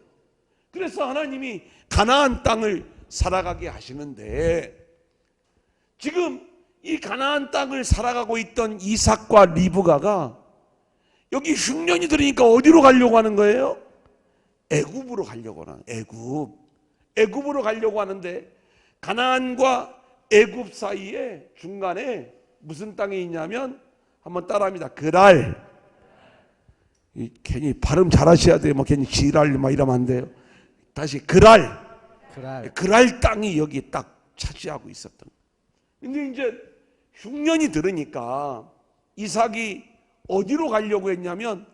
Speaker 1: 그래서 하나님이 가나안 땅을 살아가게 하시는데, 지금 이 가나안 땅을 살아가고 있던 이삭과 리브가가 여기 흉년이 들으니까 어디로 가려고 하는 거예요? 애굽으로 가려고 하는 거예요. 애굽으로 가려고 하는데, 가나안과 애굽 사이에 중간에 무슨 땅이 있냐면, 한번 따라합니다. 그랄. 괜히 발음 잘하셔야 돼요. 뭐 괜히 지랄 막 이러면 안 돼요. 다시 그랄. 그랄 땅이 여기 딱 차지하고 있었던 거예요. 근데 이제 흉년이 들으니까 이삭이 어디로 가려고 했냐면,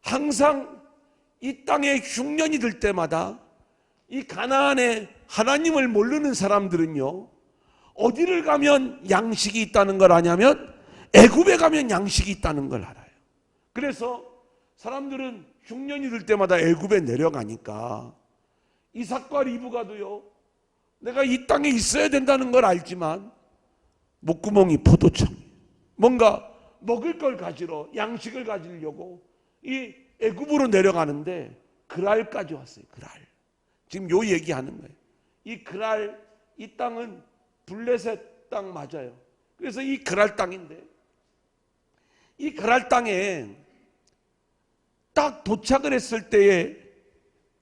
Speaker 1: 항상 이 땅에 흉년이 들 때마다 이 가나안에 하나님을 모르는 사람들은요, 어디를 가면 양식이 있다는 걸 아냐면 애굽에 가면 양식이 있다는 걸 알아요. 그래서 사람들은 흉년이 들 때마다 애굽에 내려가니까 이삭과 리브가도요, 내가 이 땅에 있어야 된다는 걸 알지만 목구멍이 포도청이, 뭔가 먹을 걸 가지러, 양식을 가지려고 이 애굽으로 내려가는데 그랄까지 왔어요. 그랄. 지금 요 얘기하는 거예요. 이 그랄, 이 땅은 블레셋 땅 맞아요. 그래서 이 그랄 땅인데, 이 그랄 땅에 딱 도착을 했을 때에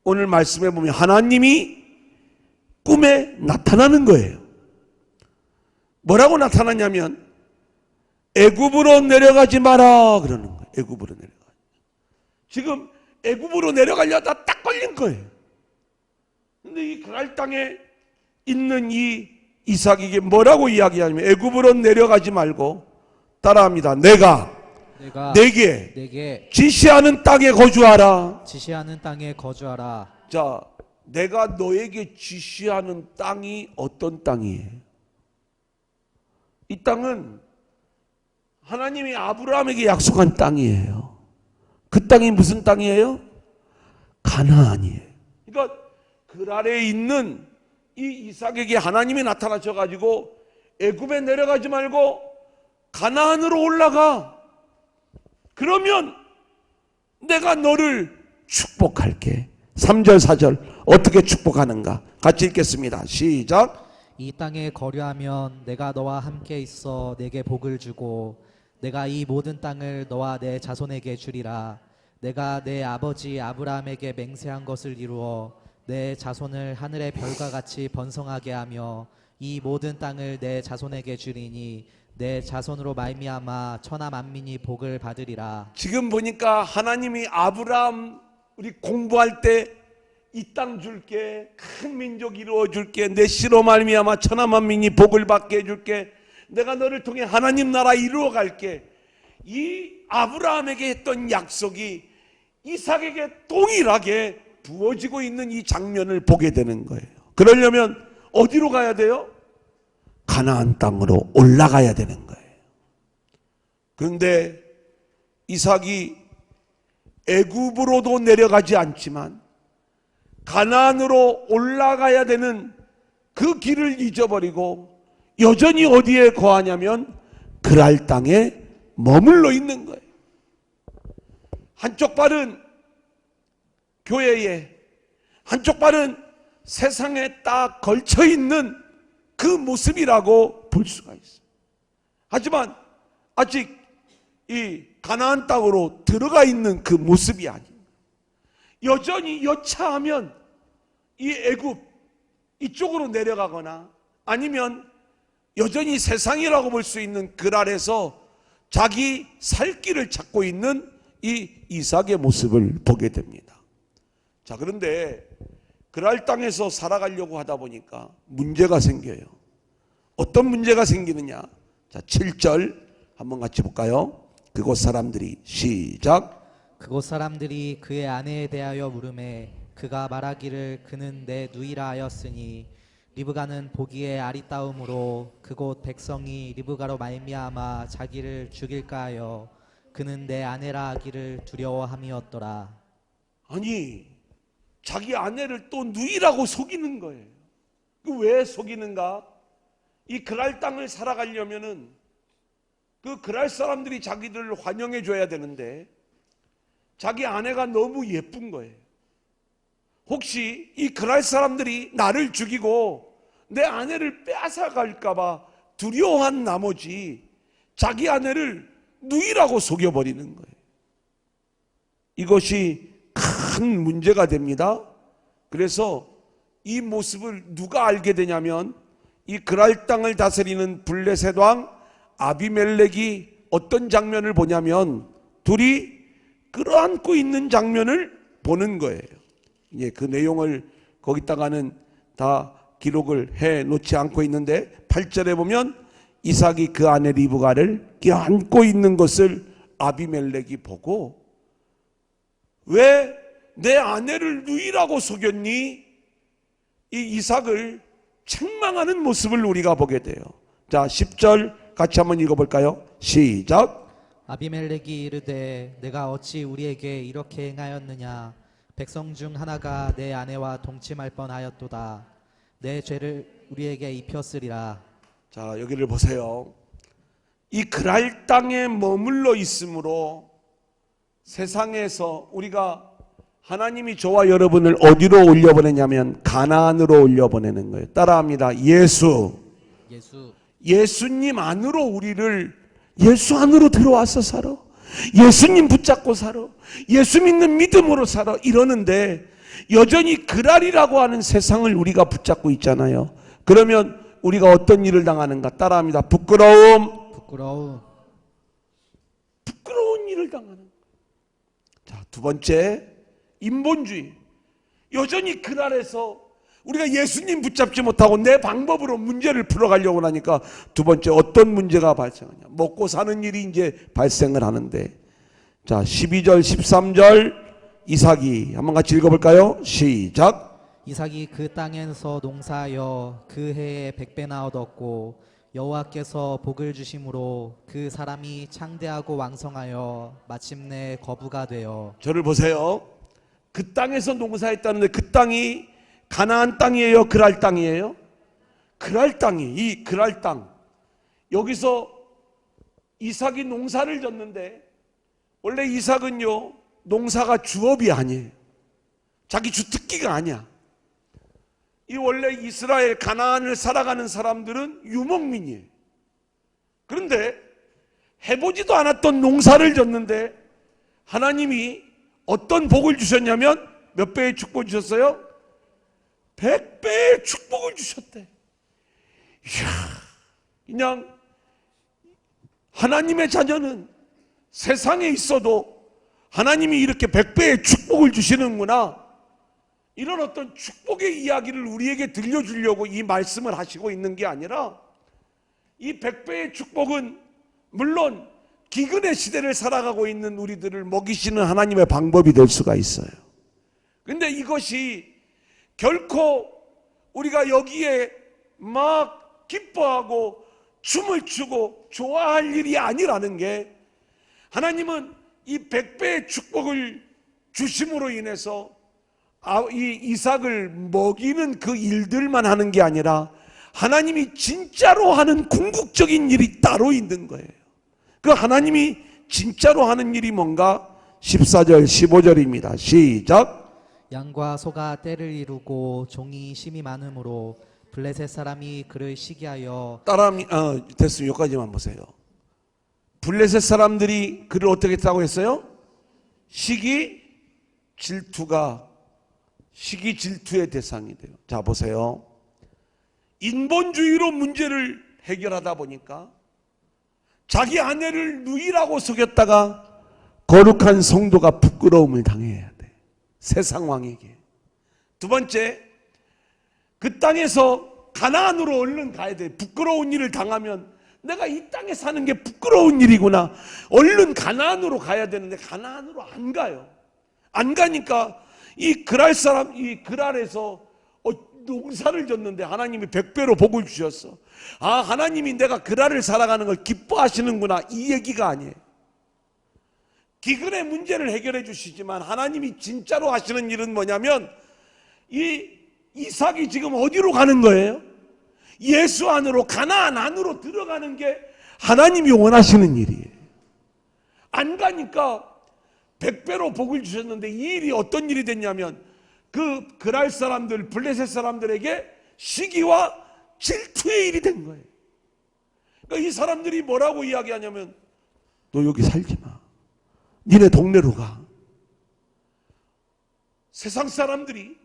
Speaker 1: 오늘 말씀해 보면 하나님이 꿈에 나타나는 거예요. 뭐라고 나타났냐면 애굽으로 내려가지 마라 그러는 거예요. 애굽으로 내려가. 지금 애굽으로 내려가려다 딱 걸린 거예요. 근데 이 그랄 땅에 있는 이 이삭에게 뭐라고 이야기하냐면 애굽으로 내려가지 말고 따라합니다. 내가 내게 지시하는 땅에 거주하라.
Speaker 2: 지시하는 땅에 거주하라.
Speaker 1: 자, 내가 너에게 지시하는 땅이 어떤 땅이에요? 이 땅은 하나님이 아브라함에게 약속한 땅이에요. 그 땅이 무슨 땅이에요? 가나안이에요. 그러니까 그랄에 있는 이 이삭에게 하나님이 나타나셔 가지고 애굽에 내려가지 말고 가나안으로 올라가. 그러면 내가 너를 축복할게. 3절 4절 어떻게 축복하는가? 같이 읽겠습니다. 시작.
Speaker 2: 이 땅에 거류하면 내가 너와 함께 있어 내게 복을 주고 내가 이 모든 땅을 너와 내 자손에게 주리라. 내가 내 아버지 아브라함에게 맹세한 것을 이루어 내 자손을 하늘의 별과 같이 번성하게 하며 이 모든 땅을 내 자손에게 주리니 내 자손으로 말미암아 천하 만민이 복을 받으리라.
Speaker 1: 지금 보니까 하나님이 아브라함 우리 공부할 때 이 땅 줄게, 큰 민족 이루어 줄게, 내 씨로 말미암아 천하 만민이 복을 받게 해줄게, 내가 너를 통해 하나님 나라 이루어 갈게. 이 아브라함에게 했던 약속이 이삭에게 동일하게 부어지고 있는 이 장면을 보게 되는 거예요. 그러려면 어디로 가야 돼요? 가나안 땅으로 올라가야 되는 거예요. 그런데 이삭이 애굽으로도 내려가지 않지만 가나안으로 올라가야 되는 그 길을 잊어버리고 여전히 어디에 거하냐면 그랄 땅에 머물러 있는 거예요. 한쪽 발은 교회에, 한쪽 발은 세상에 딱 걸쳐 있는 그 모습이라고 볼 수가 있어요. 하지만 아직 이 가나안 땅으로 들어가 있는 그 모습이 아닙니다. 여전히 여차하면 이 애굽 이쪽으로 내려가거나 아니면 여전히 세상이라고 볼 수 있는 그랄에서 자기 살 길을 찾고 있는 이 이삭의 모습을 보게 됩니다. 자, 그런데 그랄 땅에서 살아가려고 하다 보니까 문제가 생겨요. 어떤 문제가 생기느냐? 자, 7절 한번 같이 볼까요? 그곳 사람들이 시작.
Speaker 2: 그곳 사람들이 그의 아내에 대하여 물음에 그가 말하기를 그는 내 누이라 하였으니 리브가는 보기에 아리따움으로 그곳 백성이 리브가로 말미암아 자기를 죽일까 하여 그는 내 아내라 하기를 두려워함이었더라.
Speaker 1: 아니, 자기 아내를 또 누이라고 속이는 거예요. 그 왜 속이는가? 이 그랄 땅을 살아가려면은 그 그랄 사람들이 자기들을 환영해 줘야 되는데 자기 아내가 너무 예쁜 거예요. 혹시 이 그랄 사람들이 나를 죽이고 내 아내를 빼앗아갈까봐 두려워한 나머지 자기 아내를 누이라고 속여버리는 거예요. 이것이 큰 문제가 됩니다. 그래서 이 모습을 누가 알게 되냐면 이 그랄 땅을 다스리는 블레셋 왕 아비멜렉이 어떤 장면을 보냐면 둘이 끌어안고 있는 장면을 보는 거예요. 예, 그 내용을 거기다가는 다 기록을 해 놓지 않고 있는데 8절에 보면 이삭이 그 아내 리브가를 껴안고 있는 것을 아비멜렉이 보고 왜 내 아내를 누이라고 속였니? 이 이삭을 책망하는 모습을 우리가 보게 돼요. 자, 10절 같이 한번 읽어볼까요? 시작.
Speaker 2: 아비멜렉이 이르되 내가 어찌 우리에게 이렇게 행하였느냐? 백성 중 하나가 내 아내와 동침할 뻔하였도다. 내 죄를 우리에게 입혔으리라.
Speaker 1: 자, 여기를 보세요. 이 그랄 땅에 머물러 있으므로 세상에서 우리가 하나님이 저와 여러분을 어디로 올려보내냐면 가나안으로 올려보내는 거예요. 따라합니다.
Speaker 2: 예수.
Speaker 1: 예수님 안으로 우리를 예수 안으로 들어와서 살아. 예수님 붙잡고 살아. 예수 믿는 믿음으로 살아. 이러는데 여전히 그랄이라고 하는 세상을 우리가 붙잡고 있잖아요. 그러면 우리가 어떤 일을 당하는가? 따라합니다. 부끄러움. 부끄러운 일을 당하는 거예요. 자, 두 번째, 인본주의. 여전히 그랄에서 우리가 예수님 붙잡지 못하고 내 방법으로 문제를 풀어가려고 하니까 두 번째 어떤 문제가 발생하냐. 먹고 사는 일이 이제 발생을 하는데, 자 12절 13절 이삭이 한번 같이 읽어볼까요? 시작.
Speaker 2: 이삭이 그 땅에서 농사하여 그 해에 100배나 얻었고 여호와께서 복을 주심으로 그 사람이 창대하고 왕성하여 마침내 거부가 되어.
Speaker 1: 저를 보세요. 그 땅에서 농사했다는데 그 땅이 가나안 땅이에요? 그랄 땅이에요? 그랄 땅이, 이 그랄 땅. 여기서 이삭이 농사를 졌는데 원래 이삭은요 농사가 주업이 아니에요. 자기 주특기가 아니야. 이 원래 이스라엘 가나안을 살아가는 사람들은 유목민이에요. 그런데 해보지도 않았던 농사를 졌는데 하나님이 어떤 복을 주셨냐면 몇 배의 축복을 주셨어요? 100배의 축복을 주셨대. 이야, 그냥 하나님의 자녀는 세상에 있어도 하나님이 이렇게 100배의 축복을 주시는구나. 이런 어떤 축복의 이야기를 우리에게 들려주려고 이 말씀을 하시고 있는 게 아니라 이 100배의 축복은 물론 기근의 시대를 살아가고 있는 우리들을 먹이시는 하나님의 방법이 될 수가 있어요. 근데 이것이 결코 우리가 여기에 막 기뻐하고 춤을 추고 좋아할 일이 아니라는 게, 하나님은 이 100배의 축복을 주심으로 인해서 이 이삭을 먹이는 그 일들만 하는 게 아니라 하나님이 진짜로 하는 궁극적인 일이 따로 있는 거예요. 그 하나님이 진짜로 하는 일이 뭔가? 14절 15절입니다. 시작.
Speaker 2: 양과 소가 떼를 이루고 종이 심이 많으므로 블레셋 사람이 그를 시기하여.
Speaker 1: 됐어요. 여기까지만 보세요. 블레셋 사람들이 그를 어떻게 했다고 했어요? 시기 질투의 대상이 돼요. 자 보세요. 인본주의로 문제를 해결하다 보니까 자기 아내를 누이라고 속였다가 거룩한 성도가 부끄러움을 당해야 돼. 세상 왕에게. 두 번째, 그 땅에서 가나안으로 얼른 가야 돼. 부끄러운 일을 당하면 내가 이 땅에 사는 게 부끄러운 일이구나. 얼른 가나안으로 가야 되는데 가나안으로 안 가요. 안 가니까 이 그랄에서 농사를 졌는데 하나님이 100배로 복을 주셨어. 아, 하나님이 내가 그랄을 살아가는 걸 기뻐하시는구나, 이 얘기가 아니에요. 기근의 문제를 해결해 주시지만 하나님이 진짜로 하시는 일은 뭐냐면 이 이삭이 지금 어디로 가는 거예요? 예수 안으로, 가나안 안으로 들어가는 게 하나님이 원하시는 일이에요. 안 가니까 100배로 복을 주셨는데 이 일이 어떤 일이 됐냐면 그 그랄 사람들, 블레셋 사람들에게 시기와 질투의 일이 된 거예요. 그러니까 이 사람들이 뭐라고 이야기하냐면 너 여기 살지 마. 니네 동네로 가. 세상 사람들이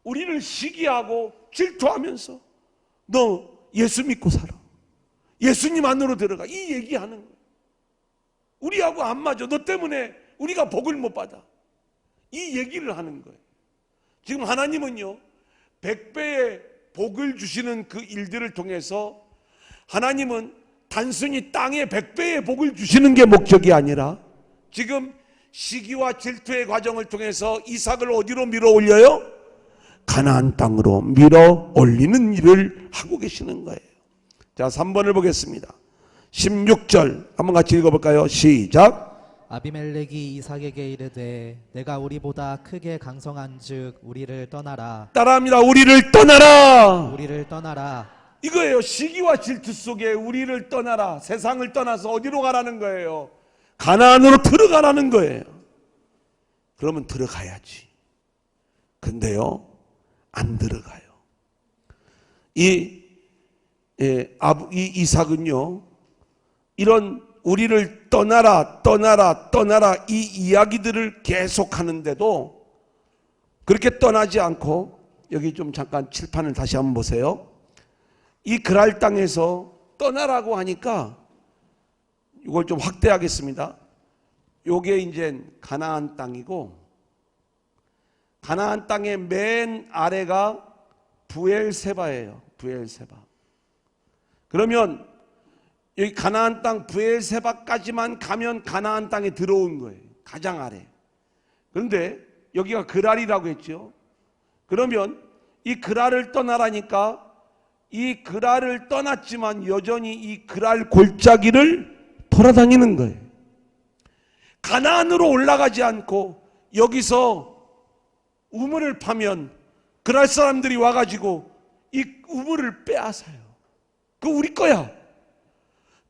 Speaker 1: 우리를 시기하고 질투하면서 너 예수 믿고 살아. 예수님 안으로 들어가. 이 얘기하는 거예요. 우리하고 안 맞아. 너 때문에 우리가 복을 못 받아. 이 얘기를 하는 거예요. 지금 하나님은요 100배의 복을 주시는 그 일들을 통해서 하나님은 단순히 땅에 100배의 복을 주시는 게 목적이 아니라 지금 시기와 질투의 과정을 통해서 이삭을 어디로 밀어 올려요? 가나안 땅으로 밀어 올리는 일을 하고 계시는 거예요. 자 3번을 보겠습니다. 16절 한번 같이 읽어볼까요? 시작.
Speaker 2: 아비멜렉이 이삭에게 이르되 내가 우리보다 크게 강성한즉 우리를 떠나라.
Speaker 1: 따라합니다. 우리를 떠나라.
Speaker 2: 우리를 떠나라.
Speaker 1: 이거예요. 시기와 질투 속에 우리를 떠나라. 세상을 떠나서 어디로 가라는 거예요? 가나안으로 들어가라는 거예요. 그러면 들어가야지. 근데요, 안 들어가요. 이 이삭은요, 이런 우리를 떠나라 이 이야기들을 계속 하는데도 그렇게 떠나지 않고, 여기 좀 잠깐 칠판을 다시 한번 보세요. 이 그랄 땅에서 떠나라고 하니까 이걸 좀 확대하겠습니다. 요게 이제 가나안 땅이고, 가나안 땅의 맨 아래가 브엘세바예요. 브엘세바. 그러면 여기 가나안 땅 브엘세바까지만 가면 가나안 땅에 들어온 거예요. 가장 아래. 그런데 여기가 그랄이라고 했죠. 그러면 이 그랄을 떠나라니까 이 그랄을 떠났지만 여전히 이 그랄 골짜기를 돌아다니는 거예요. 가나안으로 올라가지 않고 여기서 우물을 파면 그랄 사람들이 와가지고 이 우물을 빼앗아요. 그거 우리 거야.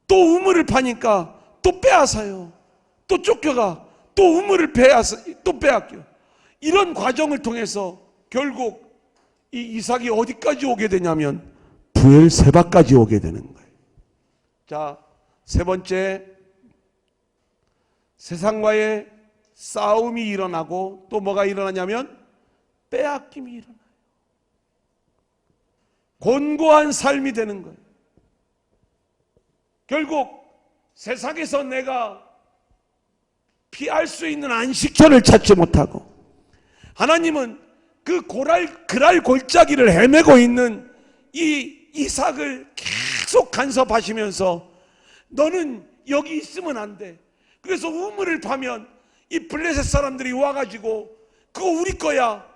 Speaker 1: 또 우물을 파니까 또 빼앗아요. 또 쫓겨가. 또 우물을 또 빼앗겨. 이런 과정을 통해서 결국 이 이삭이 어디까지 오게 되냐면 브엘세바까지 오게 되는 거예요. 자, 세 번째, 세상과의 싸움이 일어나고 또 뭐가 일어나냐면 빼앗김이 일어나요. 곤고한 삶이 되는 거예요. 결국 세상에서 내가 피할 수 있는 안식처를 찾지 못하고 하나님은 그 그랄 골짜기를 헤매고 있는 이 이삭을 계속 간섭하시면서 너는 여기 있으면 안 돼. 그래서 우물을 파면 이 블레셋 사람들이 와가지고 그거 우리 거야.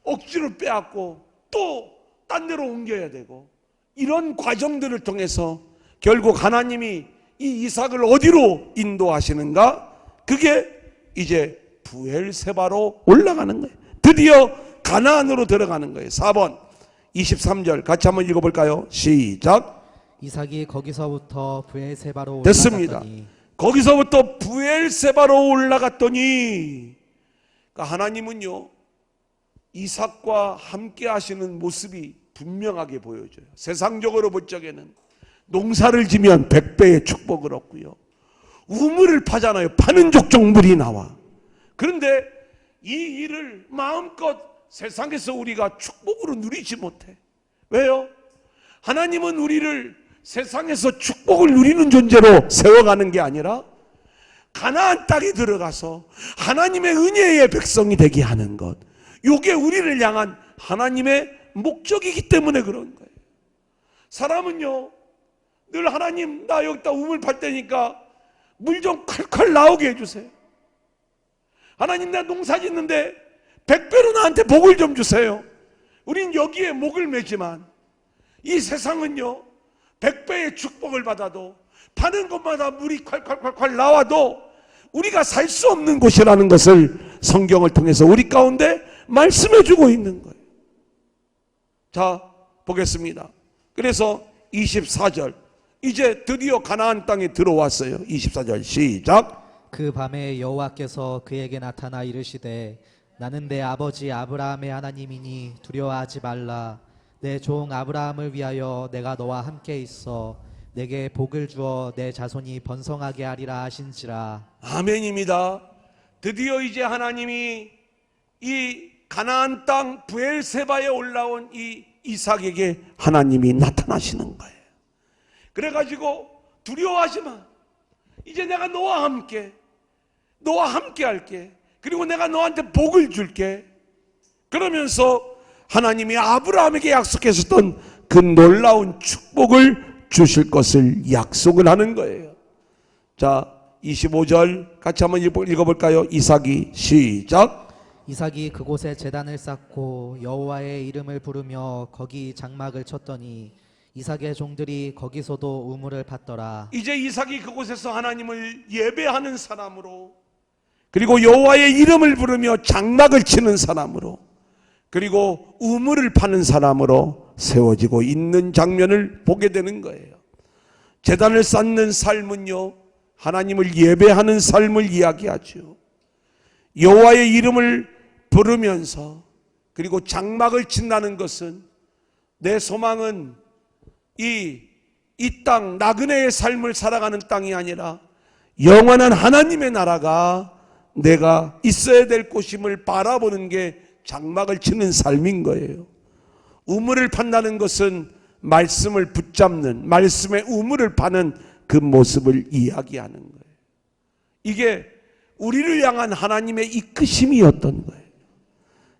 Speaker 1: 억지로 빼앗고 또 딴 데로 옮겨야 되고, 이런 과정들을 통해서 결국 하나님이 이 이삭을 어디로 인도하시는가? 그게 이제 브엘세바로 올라가는 거예요. 드디어 가나안으로 들어가는 거예요. 4번 23절 같이 한번 읽어볼까요? 시작.
Speaker 2: 이삭이 거기서부터 브엘세바로
Speaker 1: 됐습니다.
Speaker 2: 올라갔더니
Speaker 1: 거기서부터 브엘세바로 올라갔더니, 그러니까 하나님은요 이삭과 함께 하시는 모습이 분명하게 보여져요. 세상적으로 볼 적에는 농사를 지면 100배의 축복을 얻고요, 우물을 파잖아요. 파는 족족 물이 나와. 그런데 이 일을 마음껏 세상에서 우리가 축복으로 누리지 못해. 왜요? 하나님은 우리를 세상에서 축복을 누리는 존재로 세워가는 게 아니라 가나안 땅에 들어가서 하나님의 은혜의 백성이 되게 하는 것, 이게 우리를 향한 하나님의 목적이기 때문에 그런 거예요. 사람은요 늘 하나님 나 여기다 우물 팔 테니까 물 좀 칼칼 나오게 해주세요. 하나님 나 농사 짓는데 100배로 나한테 복을 좀 주세요. 우린 여기에 목을 매지만 이 세상은요 100배의 축복을 받아도 파는 곳마다 물이 콸콸콸콸 나와도 우리가 살 수 없는 곳이라는 것을 성경을 통해서 우리 가운데 말씀해 주고 있는 거예요. 자, 보겠습니다. 그래서 24절, 이제 드디어 가나안 땅에 들어왔어요. 24절 시작.
Speaker 2: 그 밤에 여호와께서 그에게 나타나 이르시되 나는 내 아버지 아브라함의 하나님이니 두려워하지 말라. 내 종 아브라함을 위하여 내가 너와 함께 있어 내게 복을 주어 내 자손이 번성하게 하리라 하신지라.
Speaker 1: 아멘입니다. 드디어 이제 하나님이 이 가나안 땅 브엘세바에 올라온 이 이삭에게 하나님이 나타나시는 거예요. 그래가지고 두려워하지 마. 이제 내가 너와 함께 할게. 그리고 내가 너한테 복을 줄게. 그러면서 하나님이 아브라함에게 약속했었던 그 놀라운 축복을 주실 것을 약속을 하는 거예요. 자, 25절 같이 한번 읽어볼까요? 이삭이 시작.
Speaker 2: 이삭이 그곳에 제단을 쌓고 여호와의 이름을 부르며 거기 장막을 쳤더니 이삭의 종들이 거기서도 우물을 팠더라.
Speaker 1: 이제 이삭이 그곳에서 하나님을 예배하는 사람으로, 그리고 여호와의 이름을 부르며 장막을 치는 사람으로, 그리고 우물을 파는 사람으로 세워지고 있는 장면을 보게 되는 거예요. 제단을 쌓는 삶은요 하나님을 예배하는 삶을 이야기하죠. 여호와의 이름을 부르면서 그리고 장막을 친다는 것은 내 소망은 이 땅 나그네의 삶을 살아가는 땅이 아니라 영원한 하나님의 나라가 내가 있어야 될 곳임을 바라보는 게 장막을 치는 삶인 거예요. 우물을 판다는 것은 말씀을 붙잡는, 말씀의 우물을 파는 그 모습을 이야기하는 거예요. 이게 우리를 향한 하나님의 이끄심이었던 거예요.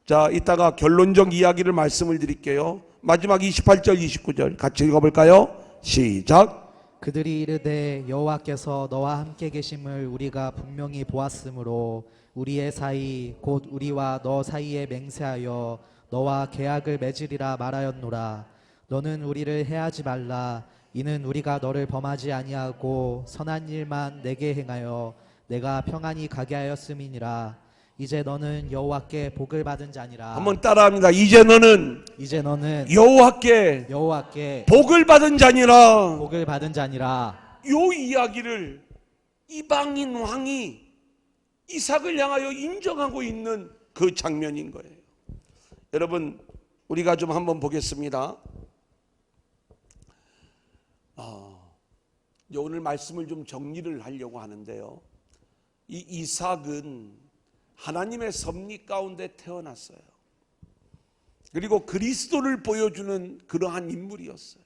Speaker 1: 자, 이따가 결론적 이야기를 말씀을 드릴게요. 마지막 28절 29절 같이 읽어볼까요? 시작.
Speaker 2: 그들이 이르되 여호와께서 너와 함께 계심을 우리가 분명히 보았으므로 우리의 사이 곧 우리와 너 사이에 맹세하여 너와 계약을 맺으리라 말하였노라. 너는 우리를 해하지 말라. 이는 우리가 너를 범하지 아니하고 선한 일만 내게 행하여 내가 평안히 가게 하였음이니라. 이제 너는 여호와께 복을 받은 자니라.
Speaker 1: 한번 따라합니다. 이제 너는 여호와께 복을 받은 자니라.
Speaker 2: 복을 받은 자니라.
Speaker 1: 요 이야기를 이방인 왕이 이삭을 향하여 인정하고 있는 그 장면인 거예요. 여러분, 우리가 좀 한번 보겠습니다. 오늘 말씀을 좀 정리를 하려고 하는데요. 이 이삭은 하나님의 섭리 가운데 태어났어요. 그리고 그리스도를 보여주는 그러한 인물이었어요.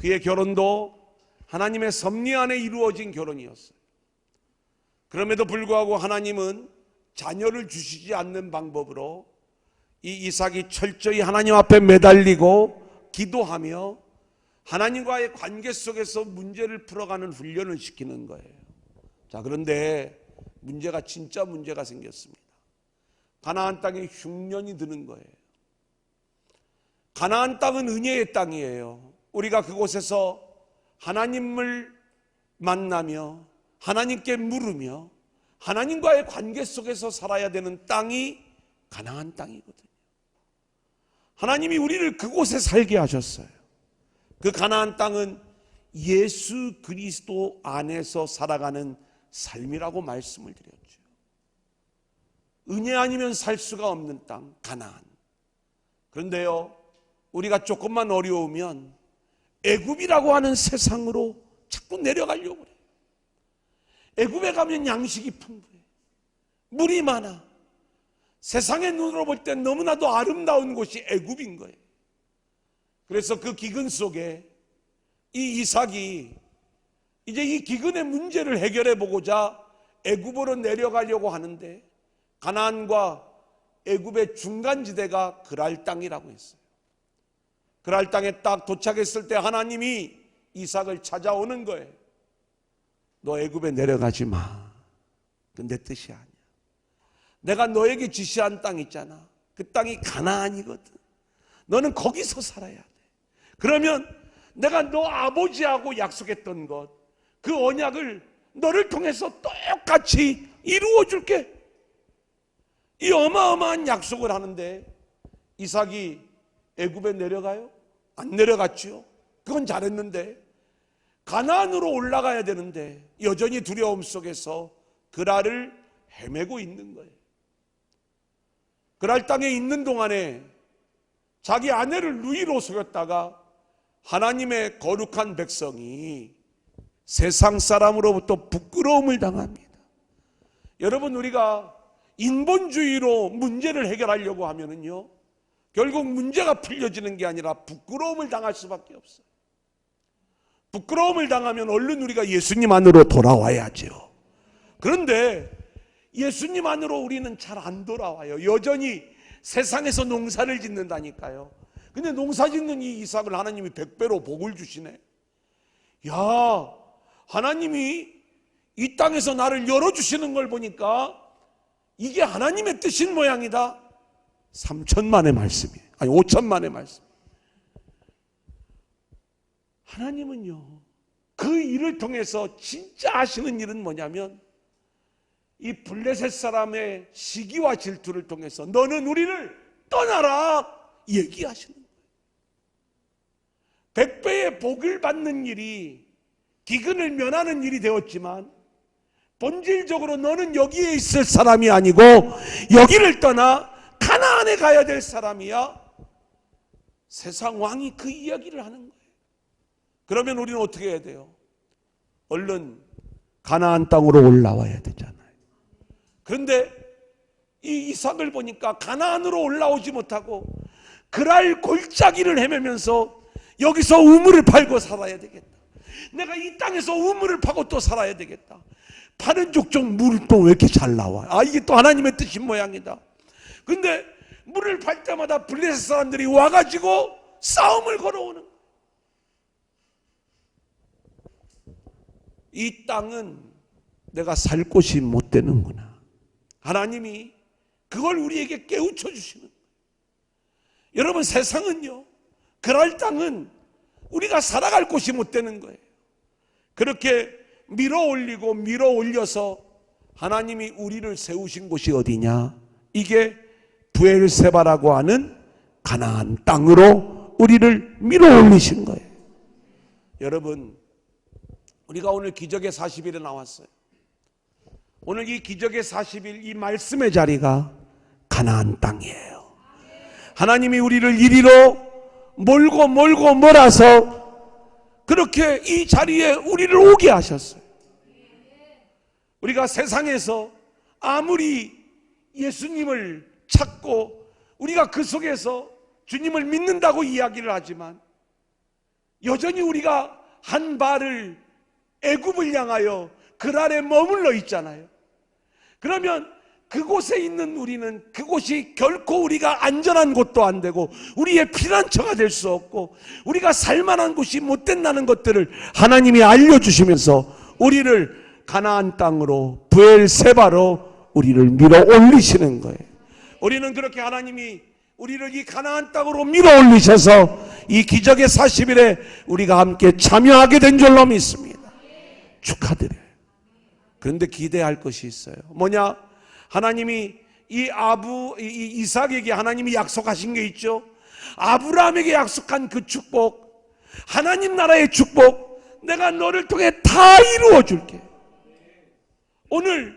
Speaker 1: 그의 결혼도 하나님의 섭리 안에 이루어진 결혼이었어요. 그럼에도 불구하고 하나님은 자녀를 주시지 않는 방법으로 이 이삭이 철저히 하나님 앞에 매달리고 기도하며 하나님과의 관계 속에서 문제를 풀어가는 훈련을 시키는 거예요. 자, 그런데 진짜 문제가 생겼습니다. 가나안 땅에 흉년이 드는 거예요. 가나안 땅은 은혜의 땅이에요. 우리가 그곳에서 하나님을 만나며 하나님께 물으며 하나님과의 관계 속에서 살아야 되는 땅이 가나안 땅이거든요. 하나님이 우리를 그곳에 살게 하셨어요. 그 가나안 땅은 예수 그리스도 안에서 살아가는 삶이라고 말씀을 드렸죠. 은혜 아니면 살 수가 없는 땅, 가나안. 그런데요, 우리가 조금만 어려우면 애굽이라고 하는 세상으로 자꾸 내려가려고 그래요. 애굽에 가면 양식이 풍부해, 물이 많아. 세상의 눈으로 볼 때 너무나도 아름다운 곳이 애굽인 거예요. 그래서 그 기근 속에 이 이삭이 이제 이 기근의 문제를 해결해 보고자 애굽으로 내려가려고 하는데, 가나안과 애굽의 중간지대가 그랄 땅이라고 했어요. 그랄 땅에 딱 도착했을 때 하나님이 이삭을 찾아오는 거예요. 너 애굽에 내려가지 마. 그 내 뜻이 아니야. 내가 너에게 지시한 땅 있잖아. 그 땅이 가나안이거든. 너는 거기서 살아야 돼. 그러면 내가 너 아버지하고 약속했던 것, 그 언약을 너를 통해서 똑같이 이루어 줄게. 이 어마어마한 약속을 하는데 이삭이 애굽에 내려가요? 안 내려갔죠. 그건 잘했는데 가나안으로 올라가야 되는데 여전히 두려움 속에서 그랄을 헤매고 있는 거예요. 그랄 땅에 있는 동안에 자기 아내를 누이로 속였다가 하나님의 거룩한 백성이 세상 사람으로부터 부끄러움을 당합니다. 여러분, 우리가 인본주의로 문제를 해결하려고 하면은요, 결국 문제가 풀려지는 게 아니라 부끄러움을 당할 수밖에 없어요. 부끄러움을 당하면 얼른 우리가 예수님 안으로 돌아와야죠. 그런데 예수님 안으로 우리는 잘 안 돌아와요. 여전히 세상에서 농사를 짓는다니까요. 근데 농사 짓는 이 이삭을 하나님이 100배로 복을 주시네. 야, 하나님이 이 땅에서 나를 열어주시는 걸 보니까 이게 하나님의 뜻인 모양이다. 3천만의 말씀이에요. 아니 5천만의 말씀. 하나님은요, 그 일을 통해서 진짜 하시는 일은 뭐냐면 이 블레셋 사람의 시기와 질투를 통해서 너는 우리를 떠나라 얘기하시는 거예요. 100배의 복을 받는 일이 기근을 면하는 일이 되었지만 본질적으로 너는 여기에 있을 사람이 아니고 여기를 떠나 가나안에 가야 될 사람이야. 세상 왕이 그 이야기를 하는 거예요. 그러면 우리는 어떻게 해야 돼요? 얼른 가나안 땅으로 올라와야 되잖아요. 그런데 이 이삭을 보니까 가나안으로 올라오지 못하고 그랄 골짜기를 헤매면서 여기서 우물을 팔고 살아야 되겠다. 내가 이 땅에서 우물을 파고 또 살아야 되겠다. 파는 족족 물이 또 왜 이렇게 잘 나와? 아, 이게 또 하나님의 뜻인 모양이다. 근데 물을 팔 때마다 블레셋 사람들이 와가지고 싸움을 걸어오는 거예요. 이 땅은 내가 살 곳이 못 되는구나. 하나님이 그걸 우리에게 깨우쳐 주시는 거예요. 여러분, 세상은요, 그럴 땅은 우리가 살아갈 곳이 못 되는 거예요. 그렇게 밀어 올리고 밀어 올려서 하나님이 우리를 세우신 곳이 어디냐? 이게 브엘세바라고 하는 가나안 땅으로 우리를 밀어 올리신 거예요. 여러분, 우리가 오늘 기적의 40일에 나왔어요. 오늘 이 기적의 40일 이 말씀의 자리가 가나안 땅이에요. 하나님이 우리를 이리로 몰고 몰아서 그렇게 이 자리에 우리를 오게 하셨어요. 우리가 세상에서 아무리 예수님을 찾고 우리가 그 속에서 주님을 믿는다고 이야기를 하지만 여전히 우리가 한 발을 애굽을 향하여 그랄에 머물러 있잖아요. 그러면 그곳에 있는 우리는 그곳이 결코 우리가 안전한 곳도 안 되고 우리의 피난처가 될 수 없고 우리가 살만한 곳이 못 된다는 것들을 하나님이 알려주시면서 우리를 가나안 땅으로 브엘세바로 우리를 밀어 올리시는 거예요. 우리는 그렇게 하나님이 우리를 이 가나안 땅으로 밀어 올리셔서 이 기적의 40일에 우리가 함께 참여하게 된 줄로 믿습니다. 축하드려요. 그런데 기대할 것이 있어요. 뭐냐? 하나님이 이 이삭에게 하나님이 약속하신 게 있죠. 아브라함에게 약속한 그 축복, 하나님 나라의 축복, 내가 너를 통해 다 이루어 줄게. 오늘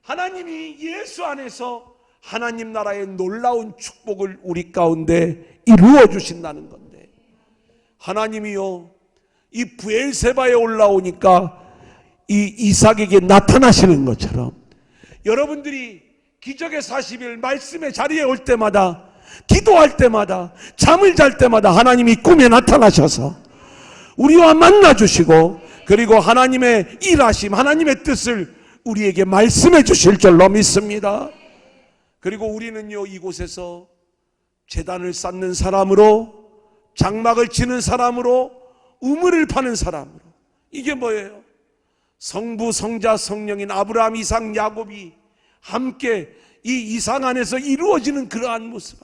Speaker 1: 하나님이 예수 안에서 하나님 나라의 놀라운 축복을 우리 가운데 이루어 주신다는 건데, 하나님이요, 이 브엘세바에 올라오니까 이 이삭에게 나타나시는 것처럼 여러분들이 기적의 40일 말씀의 자리에 올 때마다, 기도할 때마다, 잠을 잘 때마다 하나님이 꿈에 나타나셔서 우리와 만나주시고, 그리고 하나님의 일하심, 하나님의 뜻을 우리에게 말씀해 주실 줄로 믿습니다. 그리고 우리는요, 이곳에서 제단을 쌓는 사람으로, 장막을 치는 사람으로, 우물을 파는 사람으로, 이게 뭐예요? 성부, 성자, 성령인 아브라함, 이삭, 야곱이 함께 이 이상 안에서 이루어지는 그러한 모습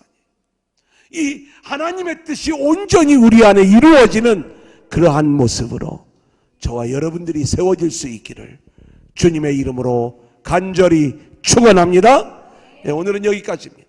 Speaker 1: 아니에요. 이 하나님의 뜻이 온전히 우리 안에 이루어지는 그러한 모습으로 저와 여러분들이 세워질 수 있기를 주님의 이름으로 간절히 축원합니다. 네, 오늘은 여기까지입니다.